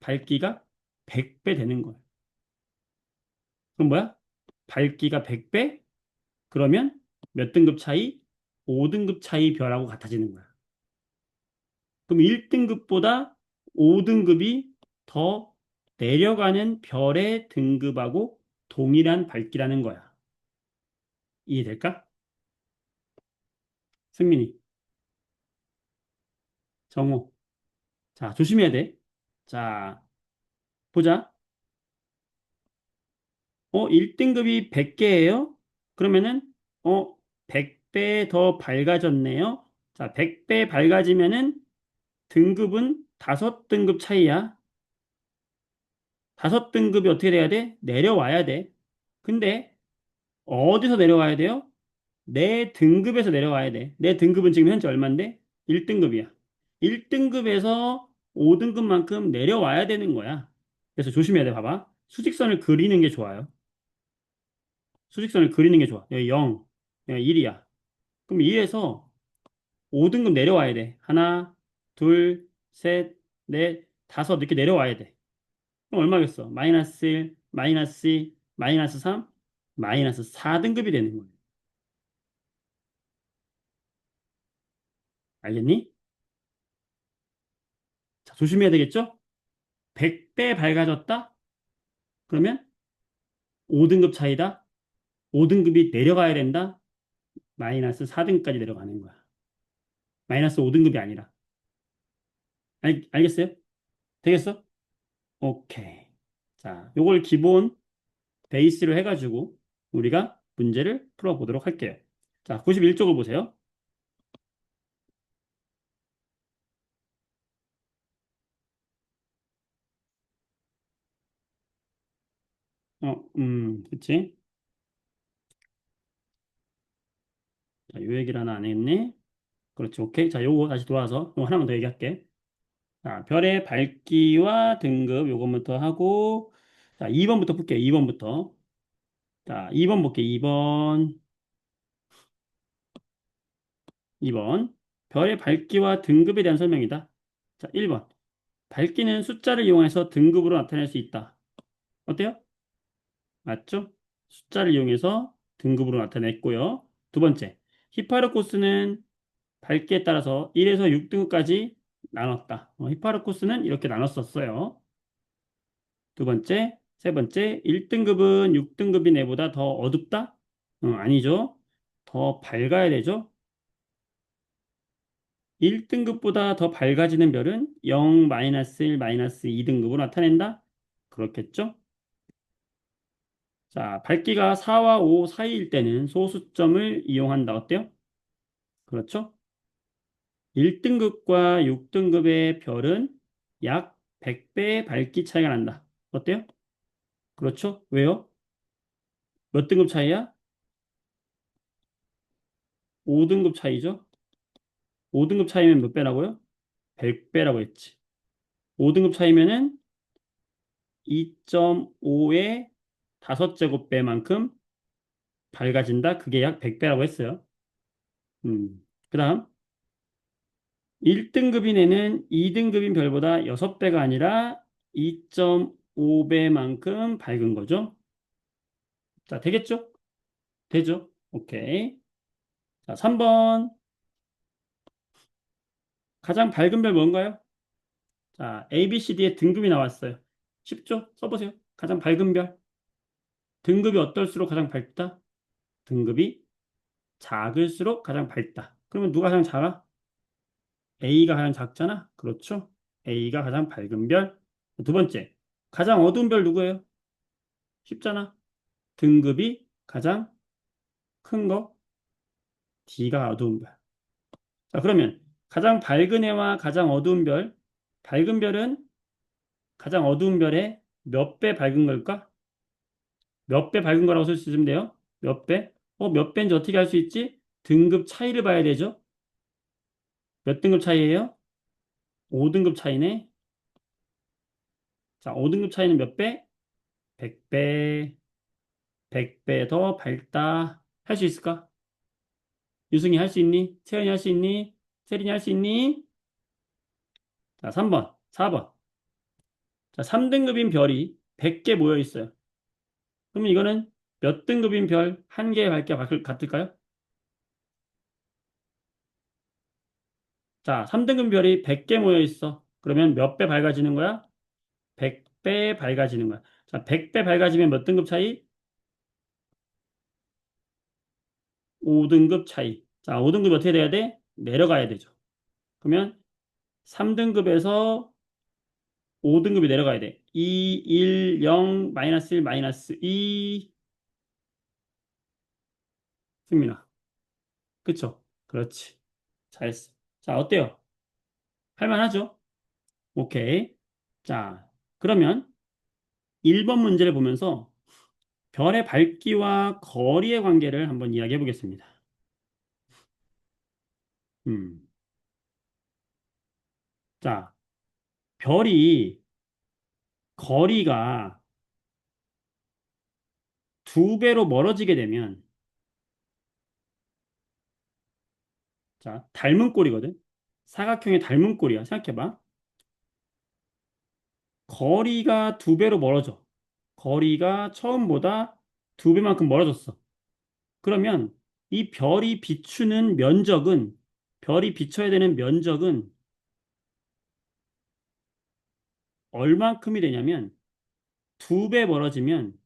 밝기가 100배 되는 거야. 그럼 뭐야? 밝기가 100배? 그러면 몇 등급 차이? 5등급 차이 별하고 같아지는 거야. 그럼 1등급보다 5등급이 더 내려가는 별의 등급하고 동일한 밝기라는 거야. 이해될까? 승민이, 정호. 자, 조심해야 돼. 자, 보자. 1등급이 100개예요? 그러면은, 100배 더 밝아졌네요. 자, 100배 밝아지면은 등급은 5등급 차이야. 5등급이 어떻게 돼야 돼? 내려와야 돼. 근데 어디서 내려와야 돼요? 내 등급에서 내려와야 돼. 내 등급은 지금 현재 얼만데? 1등급이야. 1등급에서 5등급만큼 내려와야 되는 거야. 그래서 조심해야 돼. 봐봐. 수직선을 그리는 게 좋아요. 수직선을 그리는 게 좋아. 여기 0, 여기 1이야. 그럼 1에서 5등급 내려와야 돼. 하나, 둘, 셋, 넷, 다섯 이렇게 내려와야 돼. 그럼 얼마겠어? 마이너스 1, 마이너스 2, 마이너스 3, 마이너스 4등급이 되는 거예요. 알겠니? 자, 조심해야 되겠죠? 100배 밝아졌다? 그러면 5등급 차이다? 5등급이 내려가야 된다? 마이너스 4등까지 내려가는 거야. 마이너스 5등급이 아니라. 알겠어요? 되겠어? 오케이. 자, 요걸 기본 베이스로 해가지고 우리가 문제를 풀어보도록 할게요. 자, 91쪽을 보세요. 그치? 자, 요 얘기를 하나 안 했네. 그렇지, 오케이. 자, 요거 다시 돌아와서 요거 하나만 더 얘기할게. 자, 별의 밝기와 등급 요거부터 하고, 자, 2번부터 볼게요. 2번부터. 자, 2번 볼게요. 2번. 별의 밝기와 등급에 대한 설명이다. 자, 1번. 밝기는 숫자를 이용해서 등급으로 나타낼 수 있다. 어때요? 맞죠? 숫자를 이용해서 등급으로 나타냈고요. 두 번째. 히파르코스는 밝기에 따라서 1에서 6등급까지 나눴다. 히파르코스는 이렇게 나눴었어요. 두 번째, 세 번째, 1등급은 6등급인 애보다 더 어둡다? 아니죠. 더 밝아야 되죠. 1등급보다 더 밝아지는 별은 0, 마이너스 1, 마이너스 2등급으로 나타낸다? 그렇겠죠? 자, 밝기가 4와 5 사이일 때는 소수점을 이용한다. 어때요? 그렇죠? 1등급과 6등급의 별은 약 100배의 밝기 차이가 난다. 어때요? 그렇죠? 왜요? 몇 등급 차이야? 5등급 차이죠? 5등급 차이면 몇 배라고요? 100배라고 했지. 5등급 차이면은 2.5의 5제곱배만큼 밝아진다. 그게 약 100배라고 했어요. 그 다음 1등급인 애는 2등급인 별보다 6배가 아니라 2.5배만큼 밝은 거죠. 자, 되겠죠? 되죠? 오케이. 자, 3번. 가장 밝은 별 뭔가요? 자, A, B, C, D의 등급이 나왔어요. 쉽죠? 써보세요. 가장 밝은 별. 등급이 어떨수록 가장 밝다? 등급이 작을수록 가장 밝다. 그러면 누가 가장 작아? A가 가장 작잖아? 그렇죠? A가 가장 밝은 별. 두 번째, 가장 어두운 별 누구예요? 쉽잖아. 등급이 가장 큰 거, D가 어두운 별. 자, 그러면 가장 밝은 애와 가장 어두운 별, 밝은 별은 가장 어두운 별의 몇 배 밝은 걸까? 몇 배 밝은 거라고 쓸 수 있으면 돼요? 몇 배? 몇 배인지 어떻게 알 수 있지? 등급 차이를 봐야 되죠? 몇 등급 차이예요? 5등급 차이네. 자, 5등급 차이는 몇 배? 100배, 100배 더 밝다. 할 수 있을까? 유승이 할 수 있니? 채연이 할 수 있니? 세린이 할 수 있니? 자, 3번, 4번. 자, 3등급인 별이 100개 모여 있어요. 그러면 이거는 몇 등급인 별 한 개의 밝기와 같을까요? 자, 3등급 별이 100개 모여 있어. 그러면 몇 배 밝아지는 거야? 100배 밝아지는 거야. 자, 100배 밝아지면 몇 등급 차이? 5등급 차이. 자, 5등급이 어떻게 돼야 돼? 내려가야 되죠. 그러면 3등급에서 5등급이 내려가야 돼. 2, 1, 0, 마이너스 1, 마이너스 2. 승민아. 그쵸? 그렇지. 잘했어. 자, 어때요? 할만하죠? 오케이. 자, 그러면 1번 문제를 보면서 별의 밝기와 거리의 관계를 한번 이야기해 보겠습니다. 음. 자, 별이 거리가 두 배로 멀어지게 되면, 자, 닮은 꼴이거든? 사각형의 닮은 꼴이야. 생각해봐. 거리가 두 배로 멀어져. 거리가 처음보다 두 배만큼 멀어졌어. 그러면 이 별이 비추는 면적은, 별이 비춰야 되는 면적은 얼만큼이 되냐면, 두 배 멀어지면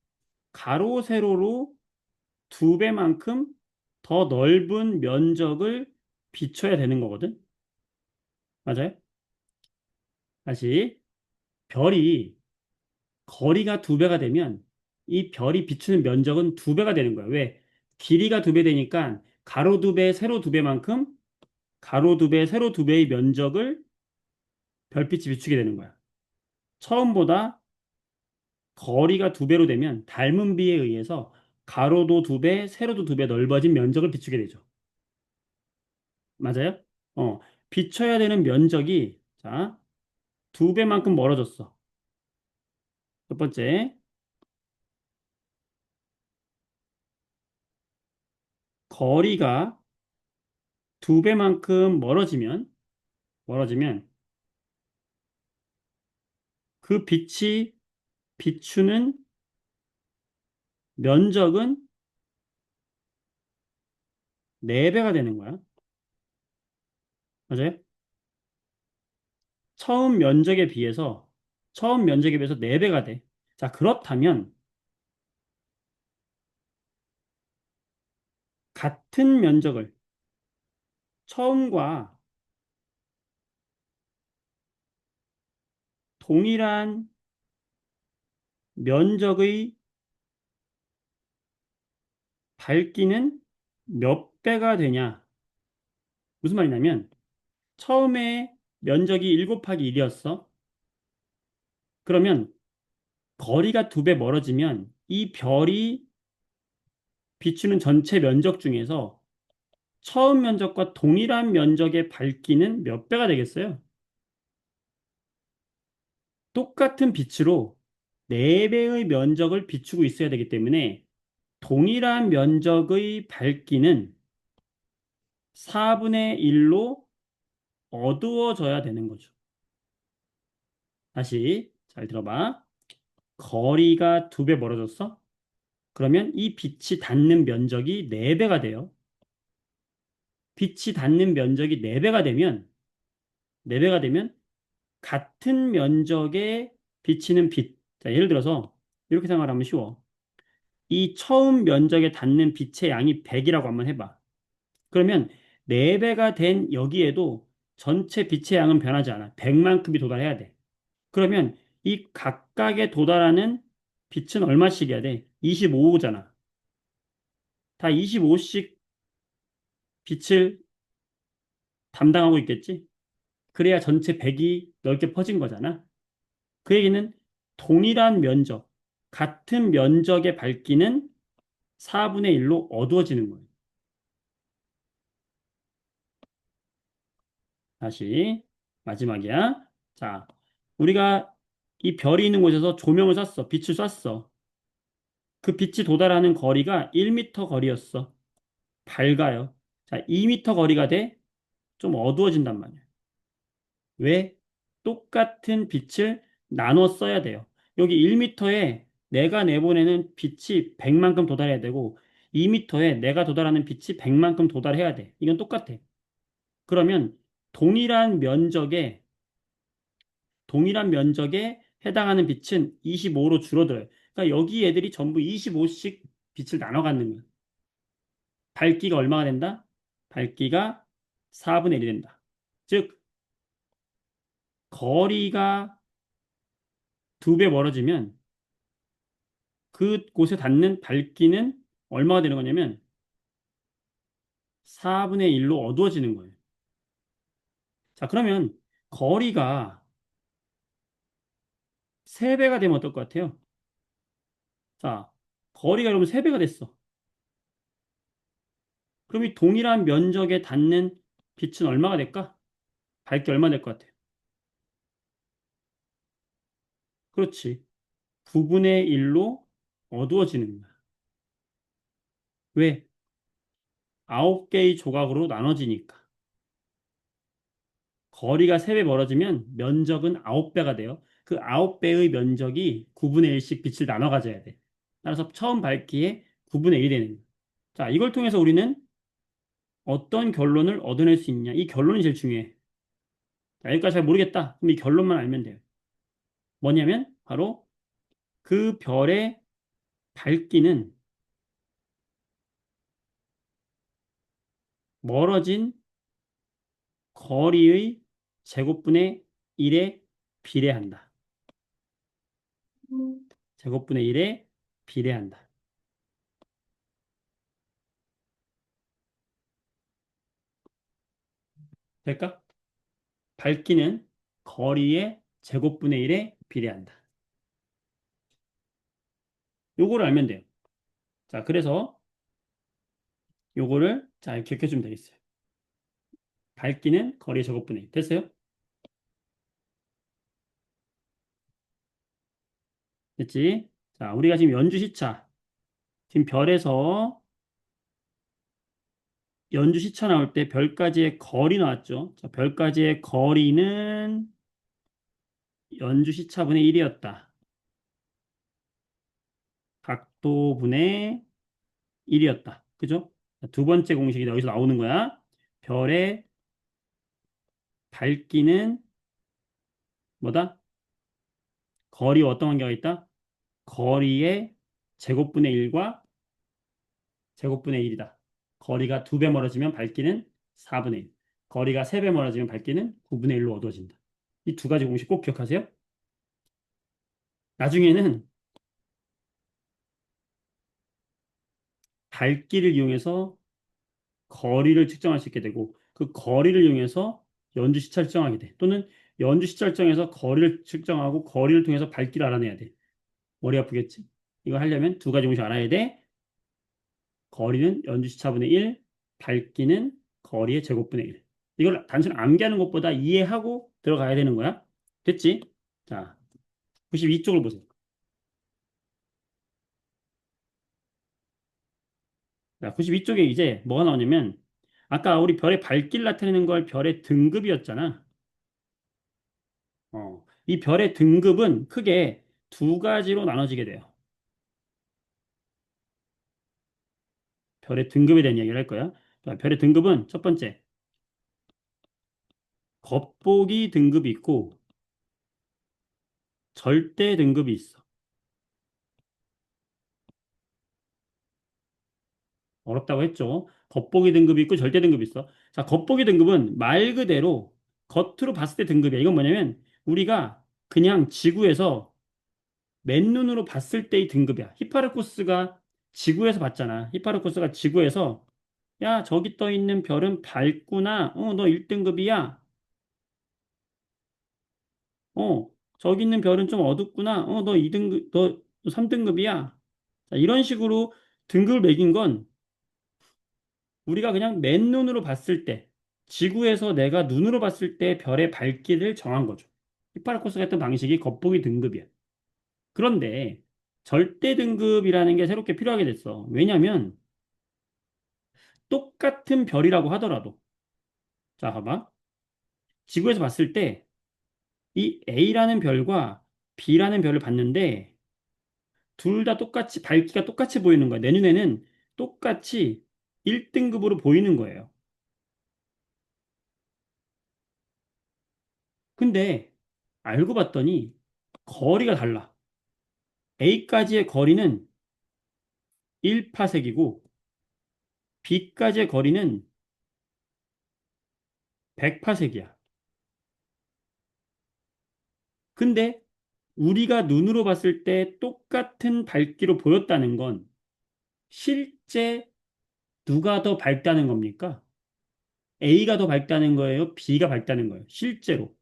가로, 세로로 두 배만큼 더 넓은 면적을 비춰야 되는 거거든. 맞아요? 다시, 별이 거리가 두 배가 되면 이 별이 비추는 면적은 두 배가 되는 거야. 왜? 길이가 두 배 되니까 가로 두 배, 세로 두 배만큼 가로 두 배, 세로 두 배의 면적을 별빛이 비추게 되는 거야. 처음보다 거리가 두 배로 되면 닮은 비에 의해서 가로도 두 배, 세로도 두 배 넓어진 면적을 비추게 되죠. 맞아요? 어, 비춰야 되는 면적이 자, 두 배만큼 멀어졌어. 첫 번째, 거리가 두 배만큼 멀어지면 그 빛이 비추는 면적은 네배가 되는 거야. 맞아요? 처음 면적에 비해서 처음 면적에 비해서 네배가 돼. 자, 그렇다면 같은 면적을 처음과 동일한 면적의 밝기는 몇 배가 되냐? 무슨 말이냐면 처음에 면적이 1 곱하기 1이었어. 그러면 거리가 두 배 멀어지면 이 별이 비추는 전체 면적 중에서 처음 면적과 동일한 면적의 밝기는 몇 배가 되겠어요? 똑같은 빛으로 4배의 면적을 비추고 있어야 되기 때문에 동일한 면적의 밝기는 4분의 1로 어두워져야 되는 거죠. 다시 잘 들어봐. 거리가 두 배 멀어졌어? 그러면 이 빛이 닿는 면적이 4배가 돼요. 빛이 닿는 면적이 4배가 되면 4배가 되면 같은 면적에 비치는 빛. 자, 예를 들어서 이렇게 생각하면 쉬워. 이 처음 면적에 닿는 빛의 양이 100이라고 한번 해봐. 그러면 4배가 된 여기에도 전체 빛의 양은 변하지 않아. 100만큼이 도달해야 돼. 그러면 이 각각에 도달하는 빛은 얼마씩이야 돼? 25잖아. 다 25씩 빛을 담당하고 있겠지? 그래야 전체 100이 넓게 퍼진 거잖아. 그 얘기는 동일한 면적, 같은 면적의 밝기는 4분의 1로 어두워지는 거예요. 다시 마지막이야. 자, 우리가 이 별이 있는 곳에서 조명을 쐈어. 빛을 쐈어. 그 빛이 도달하는 거리가 1m 거리였어. 밝아요. 자, 2m 거리가 돼? 좀 어두워진단 말이야. 왜? 똑같은 빛을 나눠 써야 돼요. 여기 1m에 내가 내보내는 빛이 100만큼 도달해야 되고 2m에 내가 도달하는 빛이 100만큼 도달해야 돼. 이건 똑같아. 그러면 동일한 면적에 동일한 면적에 해당하는 빛은 25로 줄어들어요. 그러니까 여기 애들이 전부 25씩 빛을 나눠 갖는 거예요. 밝기가 얼마가 된다? 밝기가 4분의 1이 된다. 즉, 거리가 두 배 멀어지면 그곳에 닿는 밝기는 얼마가 되는 거냐면 4분의 1로 어두워지는 거예요. 자, 그러면 거리가 3배가 되면 어떨 것 같아요? 자, 거리가 그러면 3배가 됐어. 그럼 이 동일한 면적에 닿는 빛은 얼마가 될까? 밝기 얼마 될 것 같아요? 그렇지. 9분의 1로 어두워지는 거야. 왜? 9개의 조각으로 나눠지니까. 거리가 3배 멀어지면 면적은 9배가 돼요. 그 9배의 면적이 9분의 1씩 빛을 나눠 가져야 돼. 따라서 처음 밝기에 9분의 1이 되는 거야. 자, 이걸 통해서 우리는 어떤 결론을 얻어낼 수 있냐? 이 결론이 제일 중요해. 자, 여기까지 잘 모르겠다. 그럼 이 결론만 알면 돼요. 뭐냐면 바로 그 별의 밝기는 멀어진 거리의 제곱분의 1에 비례한다. 제곱분의 1에 비례한다. 될까? 밝기는 거리의 제곱분의 1에 비례한다. 요거를 알면 돼요. 자, 그래서 요거를 잘 기억해주면 되겠어요. 밝기는 거리의 제곱분의 1. 됐어요? 됐지? 자, 우리가 지금 연주시차, 지금 별에서 연주시차 나올 때 별까지의 거리 나왔죠? 자, 별까지의 거리는 연주시차분의 1이었다. 각도분의 1이었다. 그죠? 자, 두 번째 공식이 여기서 나오는 거야. 별의 밝기는 뭐다? 거리와 어떤 관계가 있다? 거리의 제곱분의 1과 제곱분의 1이다. 거리가 2배 멀어지면 밝기는 4분의 1. 거리가 3배 멀어지면 밝기는 9분의 1로 어두워진다. 이 두 가지 공식 꼭 기억하세요. 나중에는 밝기를 이용해서 거리를 측정할 수 있게 되고 그 거리를 이용해서 연주 시차를 측정하게 돼. 또는 연주 시차를 측정해서 거리를 측정하고 거리를 통해서 밝기를 알아내야 돼. 머리 아프겠지? 이거 하려면 두 가지 공식 알아야 돼. 거리는 연주시차분의 1, 밝기는 거리의 제곱분의 1. 이걸 단순히 암기하는 것보다 이해하고 들어가야 되는 거야. 됐지? 자, 92쪽을 보세요. 자, 92쪽에 이제 뭐가 나오냐면 아까 우리 별의 밝기를 나타내는 걸 별의 등급이었잖아. 이 별의 등급은 크게 두 가지로 나눠지게 돼요. 별의 등급에 대한 이야기를 할 거야. 자, 별의 등급은 첫 번째, 겉보기 등급이 있고 절대 등급이 있어. 어렵다고 했죠. 겉보기 등급이 있고 절대 등급이 있어. 자, 겉보기 등급은 말 그대로 겉으로 봤을 때 등급이야. 이건 뭐냐면 우리가 그냥 지구에서 맨눈으로 봤을 때의 등급이야. 히파르코스가 지구에서 봤잖아. 히파르코스가 지구에서 야, 저기 떠 있는 별은 밝구나. 너 1등급이야. 저기 있는 별은 좀 어둡구나. 너 2등급, 너 3등급이야. 자, 이런 식으로 등급을 매긴 건 우리가 그냥 맨눈으로 봤을 때, 지구에서 내가 눈으로 봤을 때 별의 밝기를 정한 거죠. 히파르코스가 했던 방식이 겉보기 등급이야. 그런데 절대 등급이라는 게 새롭게 필요하게 됐어. 왜냐하면 똑같은 별이라고 하더라도, 자, 봐봐. 지구에서 봤을 때 이 A라는 별과 B라는 별을 봤는데 둘 다 똑같이 밝기가 똑같이 보이는 거야. 내 눈에는 똑같이 1등급으로 보이는 거예요. 근데 알고 봤더니 거리가 달라. A까지의 거리는 1파색이고 B까지의 거리는 100파색이야. 근데 우리가 눈으로 봤을 때 똑같은 밝기로 보였다는 건 실제 누가 더 밝다는 겁니까? A가 더 밝다는 거예요? B가 밝다는 거예요? 실제로.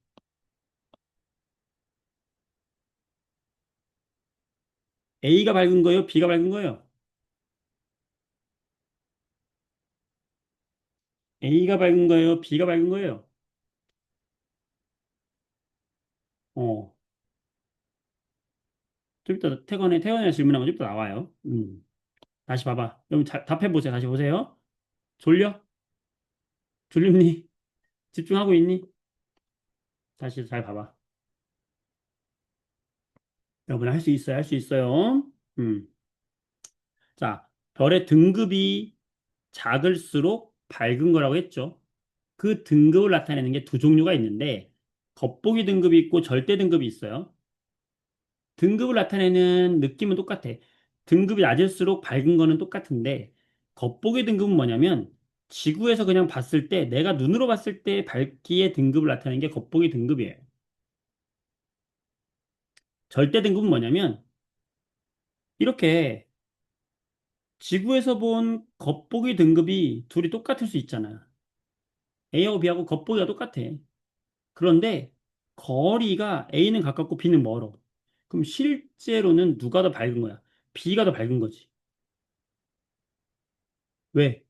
A가 밝은 거예요? B가 밝은 거예요? A가 밝은 거예요? B가 밝은 거예요? 어, 좀 이따 태건에 질문한 거 좀 이따 나와요. 다시 봐봐. 그럼 답해보세요. 다시 보세요. 졸려? 졸립니? 집중하고 있니? 다시 잘 봐봐. 여러분 할 수 있어요. 할 수 있어요. 음. 자, 별의 등급이 작을수록 밝은 거라고 했죠. 그 등급을 나타내는 게 두 종류가 있는데, 겉보기 등급이 있고 절대 등급이 있어요. 등급을 나타내는 느낌은 똑같아. 등급이 낮을수록 밝은 거는 똑같은데, 겉보기 등급은 뭐냐면, 지구에서 그냥 봤을 때, 내가 눈으로 봤을 때 밝기의 등급을 나타내는 게 겉보기 등급이에요. 절대 등급은 뭐냐면, 이렇게 지구에서 본 겉보기 등급이 둘이 똑같을 수 있잖아. A하고 B하고 겉보기가 똑같아. 그런데 거리가 A는 가깝고 B는 멀어. 그럼 실제로는 누가 더 밝은 거야? B가 더 밝은 거지. 왜?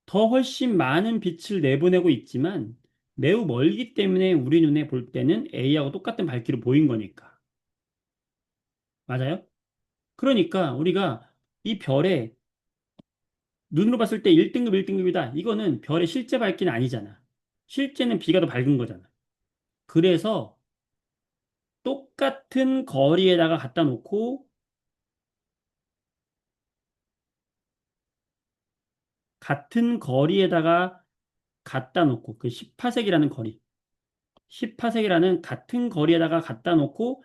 더 훨씬 많은 빛을 내보내고 있지만 매우 멀기 때문에 우리 눈에 볼 때는 A하고 똑같은 밝기로 보인 거니까. 맞아요? 그러니까 우리가 이 별에 눈으로 봤을 때 1등급, 1등급이다. 이거는 별의 실제 밝기는 아니잖아. 실제는 B가 더 밝은 거잖아. 그래서 똑같은 거리에다가 갖다 놓고 같은 거리에다가 갖다 놓고 그 10파색이라는 거리, 10파색이라는 같은 거리에다가 갖다 놓고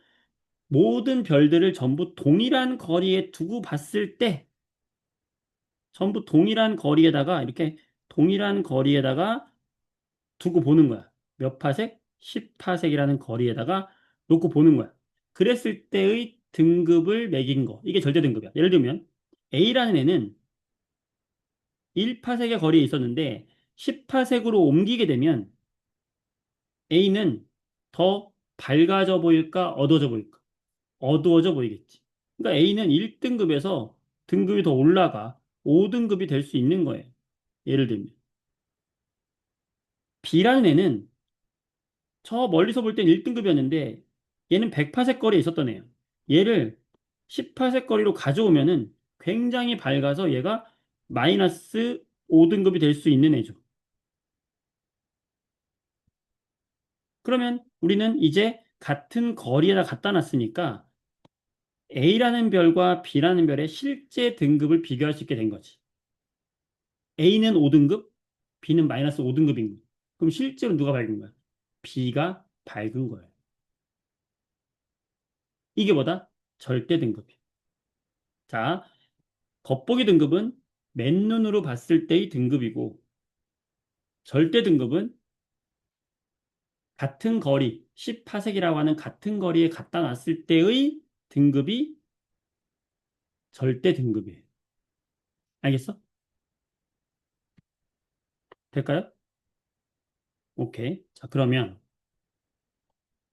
모든 별들을 전부 동일한 거리에 두고 봤을 때 전부 동일한 거리에다가 이렇게 동일한 거리에다가 두고 보는 거야. 몇 파색? 10파색이라는 거리에다가 놓고 보는 거야. 그랬을 때의 등급을 매긴 거. 이게 절대 등급이야. 예를 들면 A라는 애는 1파색의 거리에 있었는데 10파색으로 옮기게 되면 A는 더 밝아져 보일까, 어두워져 보일까? 어두워져 보이겠지. 그러니까 A는 1등급에서 등급이 더 올라가 5등급이 될 수 있는 거예요. 예를 들면. B라는 애는 저 멀리서 볼 땐 1등급이었는데 얘는 100파색 거리에 있었던 애예요. 얘를 10파색 거리로 가져오면은 굉장히 밝아서 얘가 마이너스 5등급이 될 수 있는 애죠. 그러면 우리는 이제 같은 거리에다 갖다 놨으니까 A라는 별과 B라는 별의 실제 등급을 비교할 수 있게 된 거지. A는 5등급, B는 마이너스 5등급인 거야. 그럼 실제로 누가 밝은 거야? B가 밝은 거예요. 이게 뭐다? 절대 등급이야. 자, 겉보기 등급은 맨눈으로 봤을 때의 등급이고, 절대 등급은 같은 거리, 10파색이라고 하는 같은 거리에 갖다 놨을 때의 등급이 절대 등급이에요. 알겠어? 될까요? 오케이. 자, 그러면,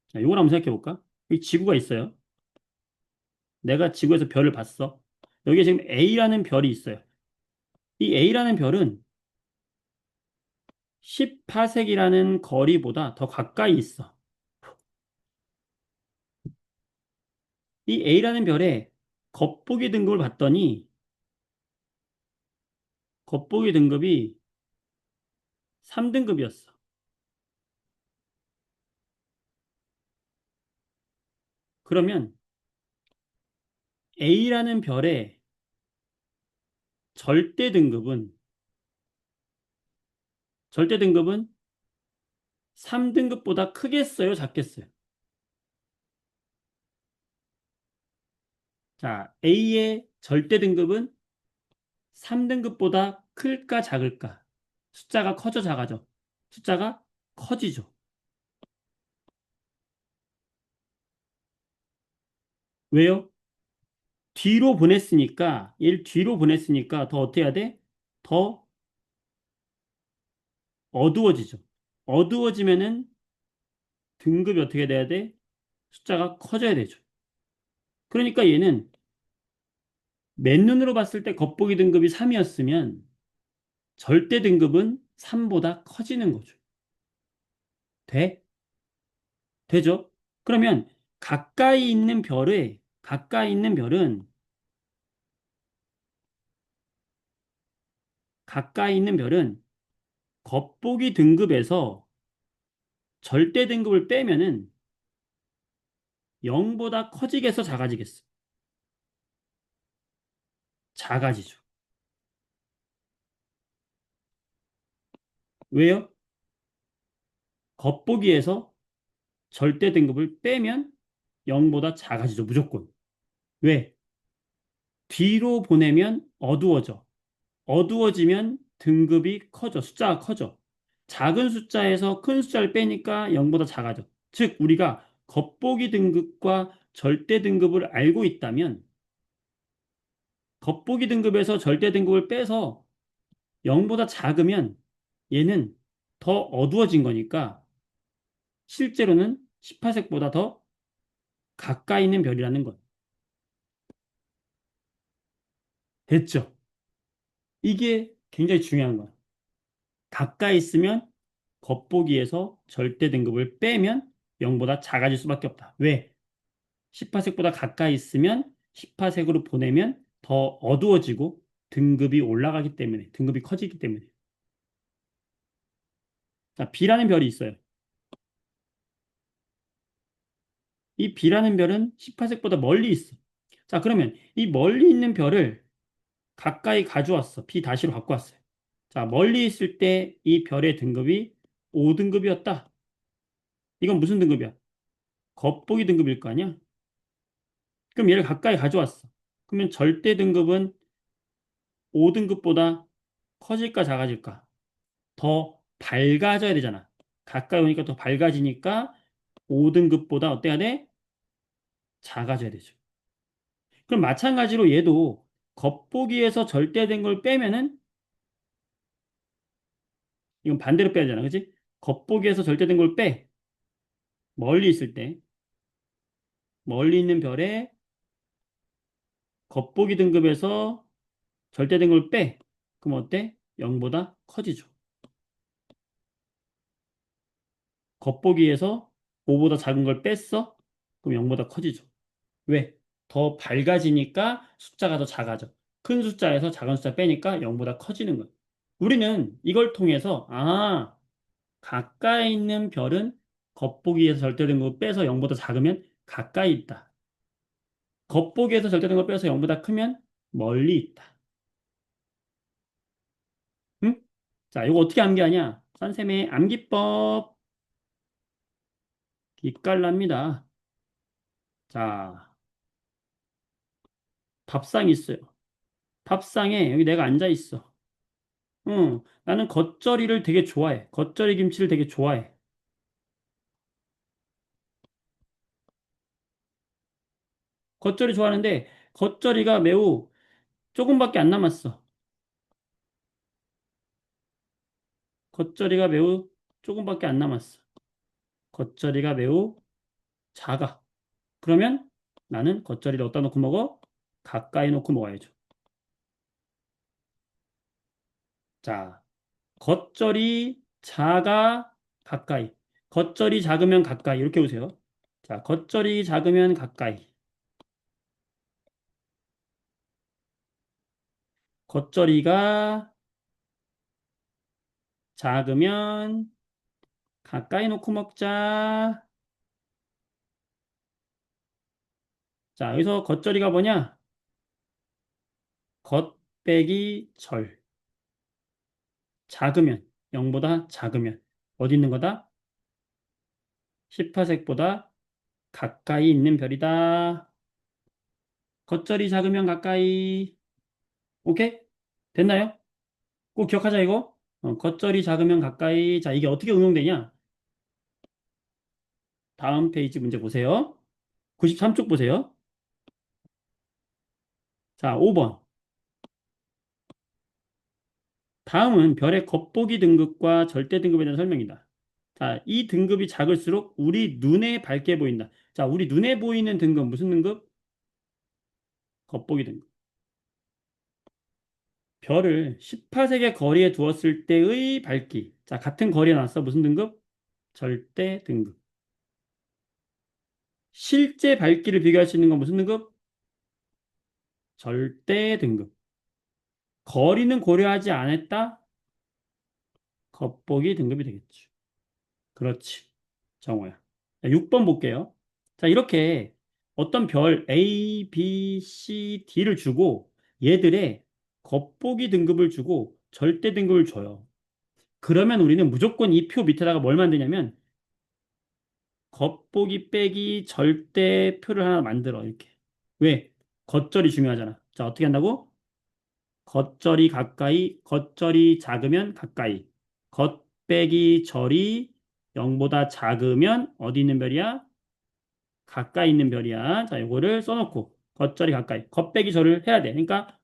자, 이걸 한번 생각해 볼까? 이 지구가 있어요. 내가 지구에서 별을 봤어. 여기에 지금 A라는 별이 있어요. 이 A라는 별은 10파색이라는 거리보다 더 가까이 있어. 이 A라는 별의 겉보기 등급을 봤더니 겉보기 등급이 3등급이었어. 그러면 A라는 별의 절대 등급은 3등급보다 크겠어요, 작겠어요? 자, A의 절대 등급은 3등급보다 클까, 작을까? 숫자가 커져, 작아져? 숫자가 커지죠. 왜요? 뒤로 보냈으니까, 얘를 뒤로 보냈으니까 더 어떻게 해야 돼? 더 어두워지죠. 어두워지면은 등급이 어떻게 돼야 돼? 숫자가 커져야 되죠. 그러니까 얘는 맨눈으로 봤을 때 겉보기 등급이 3이었으면 절대 등급은 3보다 커지는 거죠. 돼? 되죠? 그러면 가까이 있는 별은 겉보기 등급에서 절대 등급을 빼면은 0보다 커지겠어, 작아지겠어? 작아지죠. 왜요? 겉보기에서 절대 등급을 빼면 0보다 작아지죠, 무조건. 왜? 뒤로 보내면 어두워져. 어두워지면 등급이 커져. 숫자가 커져. 작은 숫자에서 큰 숫자를 빼니까 0보다 작아져. 즉, 우리가 겉보기 등급과 절대 등급을 알고 있다면 겉보기 등급에서 절대 등급을 빼서 0보다 작으면 얘는 더 어두워진 거니까 실제로는 18색보다 더 가까이 있는 별이라는 것. 됐죠? 이게 굉장히 중요한 거야. 가까이 있으면 겉보기에서 절대 등급을 빼면 0보다 작아질 수밖에 없다. 왜? 18색보다 가까이 있으면 18색으로 보내면 더 어두워지고 등급이 올라가기 때문에, 등급이 커지기 때문에. 자, B라는 별이 있어요. 이 B라는 별은 18색보다 멀리 있어. 자, 그러면 이 멀리 있는 별을 가까이 가져왔어. B 다시로 갖고 왔어요. 자, 멀리 있을 때 이 별의 등급이 5등급이었다. 이건 무슨 등급이야? 겉보기 등급일 거 아니야? 그럼 얘를 가까이 가져왔어. 그러면 절대 등급은 5등급보다 커질까 작아질까? 더 밝아져야 되잖아. 가까이 오니까 더 밝아지니까 5등급보다 어때야 돼? 작아져야 되죠. 그럼 마찬가지로 얘도 겉보기에서 절대된 걸 빼면은 이건 반대로 빼야 되잖아. 그치? 겉보기에서 절대된 걸 빼. 멀리 있을 때. 멀리 있는 별에 겉보기 등급에서 절대된 걸 빼. 그럼 어때? 0보다 커지죠. 겉보기에서 5보다 작은 걸 뺐어? 그럼 0보다 커지죠. 왜? 더 밝아지니까 숫자가 더 작아져. 큰 숫자에서 작은 숫자 빼니까 0보다 커지는 거야. 우리는 이걸 통해서, 가까이 있는 별은 겉보기에서 절대된 걸 빼서 0보다 작으면 가까이 있다. 겉보기에서 절대된 걸 빼서 0보다 크면 멀리 있다. 응? 자, 이거 어떻게 암기하냐? 선생님의 암기법 기깔납니다. 자, 밥상 있어요. 밥상에 여기 내가 앉아 있어. 응, 나는 겉절이를 되게 좋아해. 겉절이 김치를 되게 좋아해. 겉절이 좋아하는데 겉절이가 매우 조금밖에 안 남았어. 겉절이가 매우 조금밖에 안 남았어. 겉절이가 매우 작아. 그러면 나는 겉절이를 어디다 놓고 먹어? 가까이 놓고 먹어야죠. 자, 겉절이 작아 가까이. 겉절이 작으면 가까이. 이렇게 보세요. 자, 겉절이 작으면 가까이. 겉절이가 작으면 가까이 놓고 먹자. 자, 여기서 겉절이가 뭐냐? 겉 빼기 절. 작으면, 0보다 작으면. 어디 있는 거다? 18색보다 가까이 있는 별이다. 겉절이 작으면 가까이. 오케이? 됐나요? 꼭 기억하자, 이거. 겉절이 작으면 가까이. 자, 이게 어떻게 응용되냐? 다음 페이지 문제 보세요. 93쪽 보세요. 자, 5번. 다음은 별의 겉보기 등급과 절대 등급에 대한 설명이다. 자, 이 등급이 작을수록 우리 눈에 밝게 보인다. 자, 우리 눈에 보이는 등급 무슨 등급? 겉보기 등급. 별을 18색의 거리에 두었을 때의 밝기. 자, 같은 거리에 놨어. 무슨 등급? 절대 등급. 실제 밝기를 비교할 수 있는 건 무슨 등급? 절대 등급. 거리는 고려하지 않았다? 겉보기 등급이 되겠죠. 그렇지. 정호야. 자, 6번 볼게요. 자, 이렇게 어떤 별 A, B, C, D를 주고 얘들의 겉보기 등급을 주고 절대 등급을 줘요. 그러면 우리는 무조건 이 표 밑에다가 뭘 만드냐면 겉보기 빼기 절대 표를 하나 만들어. 이렇게. 왜? 겉절이 중요하잖아. 자, 어떻게 한다고? 겉절이 가까이, 겉절이 작으면 가까이. 겉 빼기 절이 0보다 작으면 어디 있는 별이야? 가까이 있는 별이야. 자, 요거를 써놓고 겉절이 가까이. 겉 빼기 절을 해야 돼. 그러니까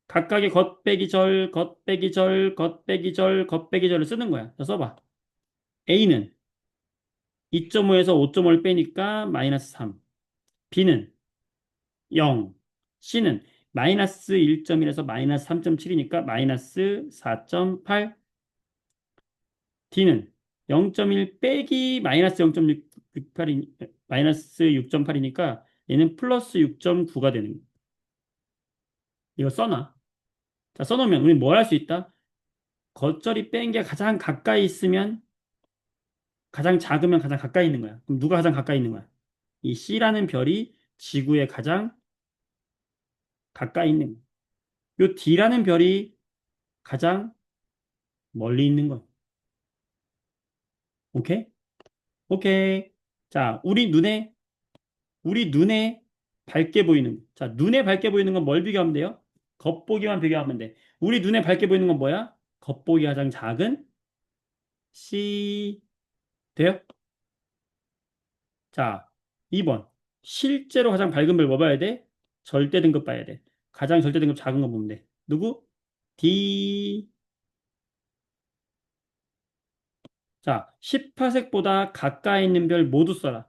각각의 겉 빼기 절, 겉 빼기 절, 겉 빼기 절, 겉 빼기 절을 쓰는 거야. 자, 써봐. A는 2.5에서 5.5를 빼니까 마이너스 3. B는 0. C는 마이너스 1.1에서 마이너스 3.7이니까 마이너스 4.8. D는 0.1 빼기 마이너스 0.68이 마이너스 6.8이니까 얘는 플러스 6.9가 되는 거야. 이거 써놔. 자, 써놓으면 우리 뭘 할 수 있다? 겉절이 뺀 게 가장 가까이 있으면 가장 작으면 가장 가까이 있는 거야. 그럼 누가 가장 가까이 있는 거야? 이 C라는 별이 지구에 가장 가까이 있는 거야. 요 D라는 별이 가장 멀리 있는 거야. 오케이? 오케이. 자, 우리 눈에 밝게 보이는 거. 자, 눈에 밝게 보이는 건 뭘 비교하면 돼요? 겉보기만 비교하면 돼. 우리 눈에 밝게 보이는 건 뭐야? 겉보기 가장 작은 C 돼요? 자, 2번. 실제로 가장 밝은 별 뭐 봐야 돼? 절대 등급 봐야 돼. 가장 절대 등급 작은 거 보면 돼. 누구? D. 자, 18색보다 가까이 있는 별 모두 써라.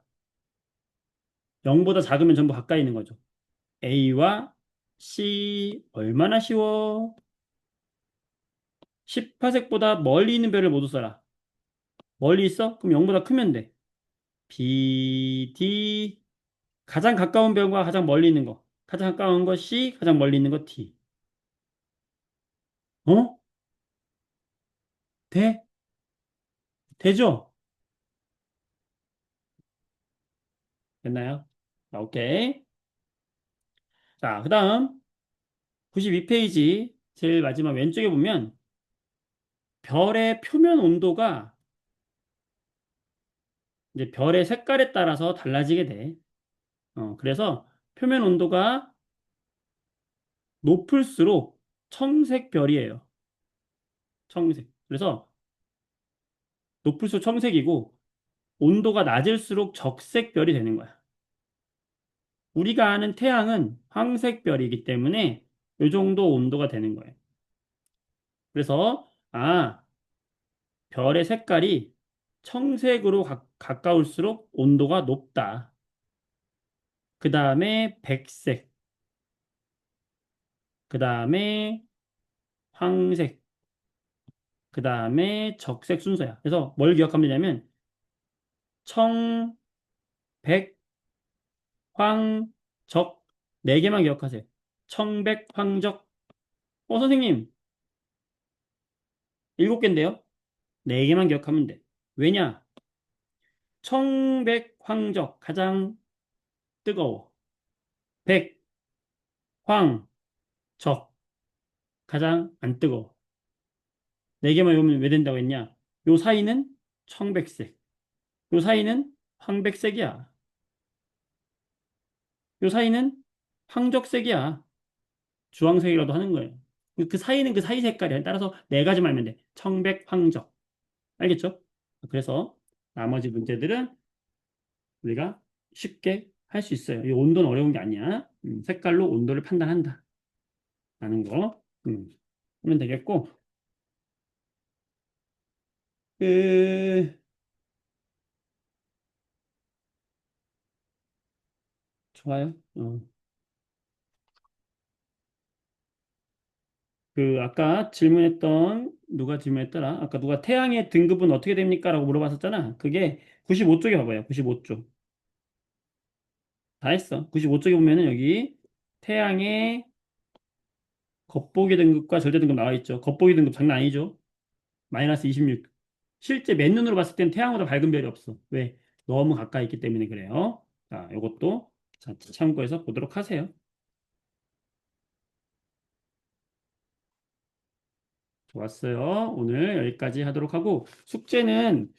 0보다 작으면 전부 가까이 있는 거죠. A와 C 얼마나 쉬워? 18색보다 멀리 있는 별을 모두 써라. 멀리 있어? 그럼 0보다 크면 돼. B, D 가장 가까운 별과 가장 멀리 있는 거. 가장 가까운 거 C, 가장 멀리 있는 거 D. 어? 돼? 되죠? 됐나요? 자, 오케이. 자, 그 다음 92페이지 제일 마지막 왼쪽에 보면 별의 표면 온도가 이제 별의 색깔에 따라서 달라지게 돼. 그래서 표면 온도가 높을수록 청색 별이에요. 청색. 그래서 높을수록 청색이고 온도가 낮을수록 적색 별이 되는 거야. 우리가 아는 태양은 황색 별이기 때문에 이 정도 온도가 되는 거예요. 그래서 별의 색깔이 청색으로 가까울수록 온도가 높다. 그 다음에 백색, 그 다음에 황색, 그 다음에 적색 순서야. 그래서 뭘 기억하면 되냐면 청, 백, 황, 적 네 개만 기억하세요. 청백, 황적. 선생님, 일곱 개인데요? 네 개만 기억하면 돼. 왜냐? 청백, 황적 가장 뜨거워. 백, 황, 적 가장 안 뜨거워. 네 개만 외우면 왜 된다고 했냐? 요 사이는 청백색, 요 사이는 황백색이야. 요 사이는 황적색이야. 주황색이라도 하는 거예요. 그 사이는 그 사이 색깔이야. 따라서 네 가지만 알면 돼. 청백, 황적. 알겠죠? 그래서 나머지 문제들은 우리가 쉽게 할 수 있어요. 이 온도는 어려운 게 아니야. 색깔로 온도를 판단한다. 라는 거. 하면 되겠고. 그, 좋아요. 아까 질문했던, 누가 질문했더라? 아까 누가 태양의 등급은 어떻게 됩니까? 라고 물어봤었잖아. 그게 95쪽에 봐봐요. 95쪽. 다 했어. 95쪽에 보면은 여기 태양의 겉보기 등급과 절대 등급 나와 있죠. 겉보기 등급 장난 아니죠. 마이너스 26. 실제 맨눈으로 봤을 땐 태양보다 밝은 별이 없어. 왜? 너무 가까이 있기 때문에 그래요. 자, 요것도 자, 참고해서 보도록 하세요. 좋았어요. 오늘 여기까지 하도록 하고 숙제는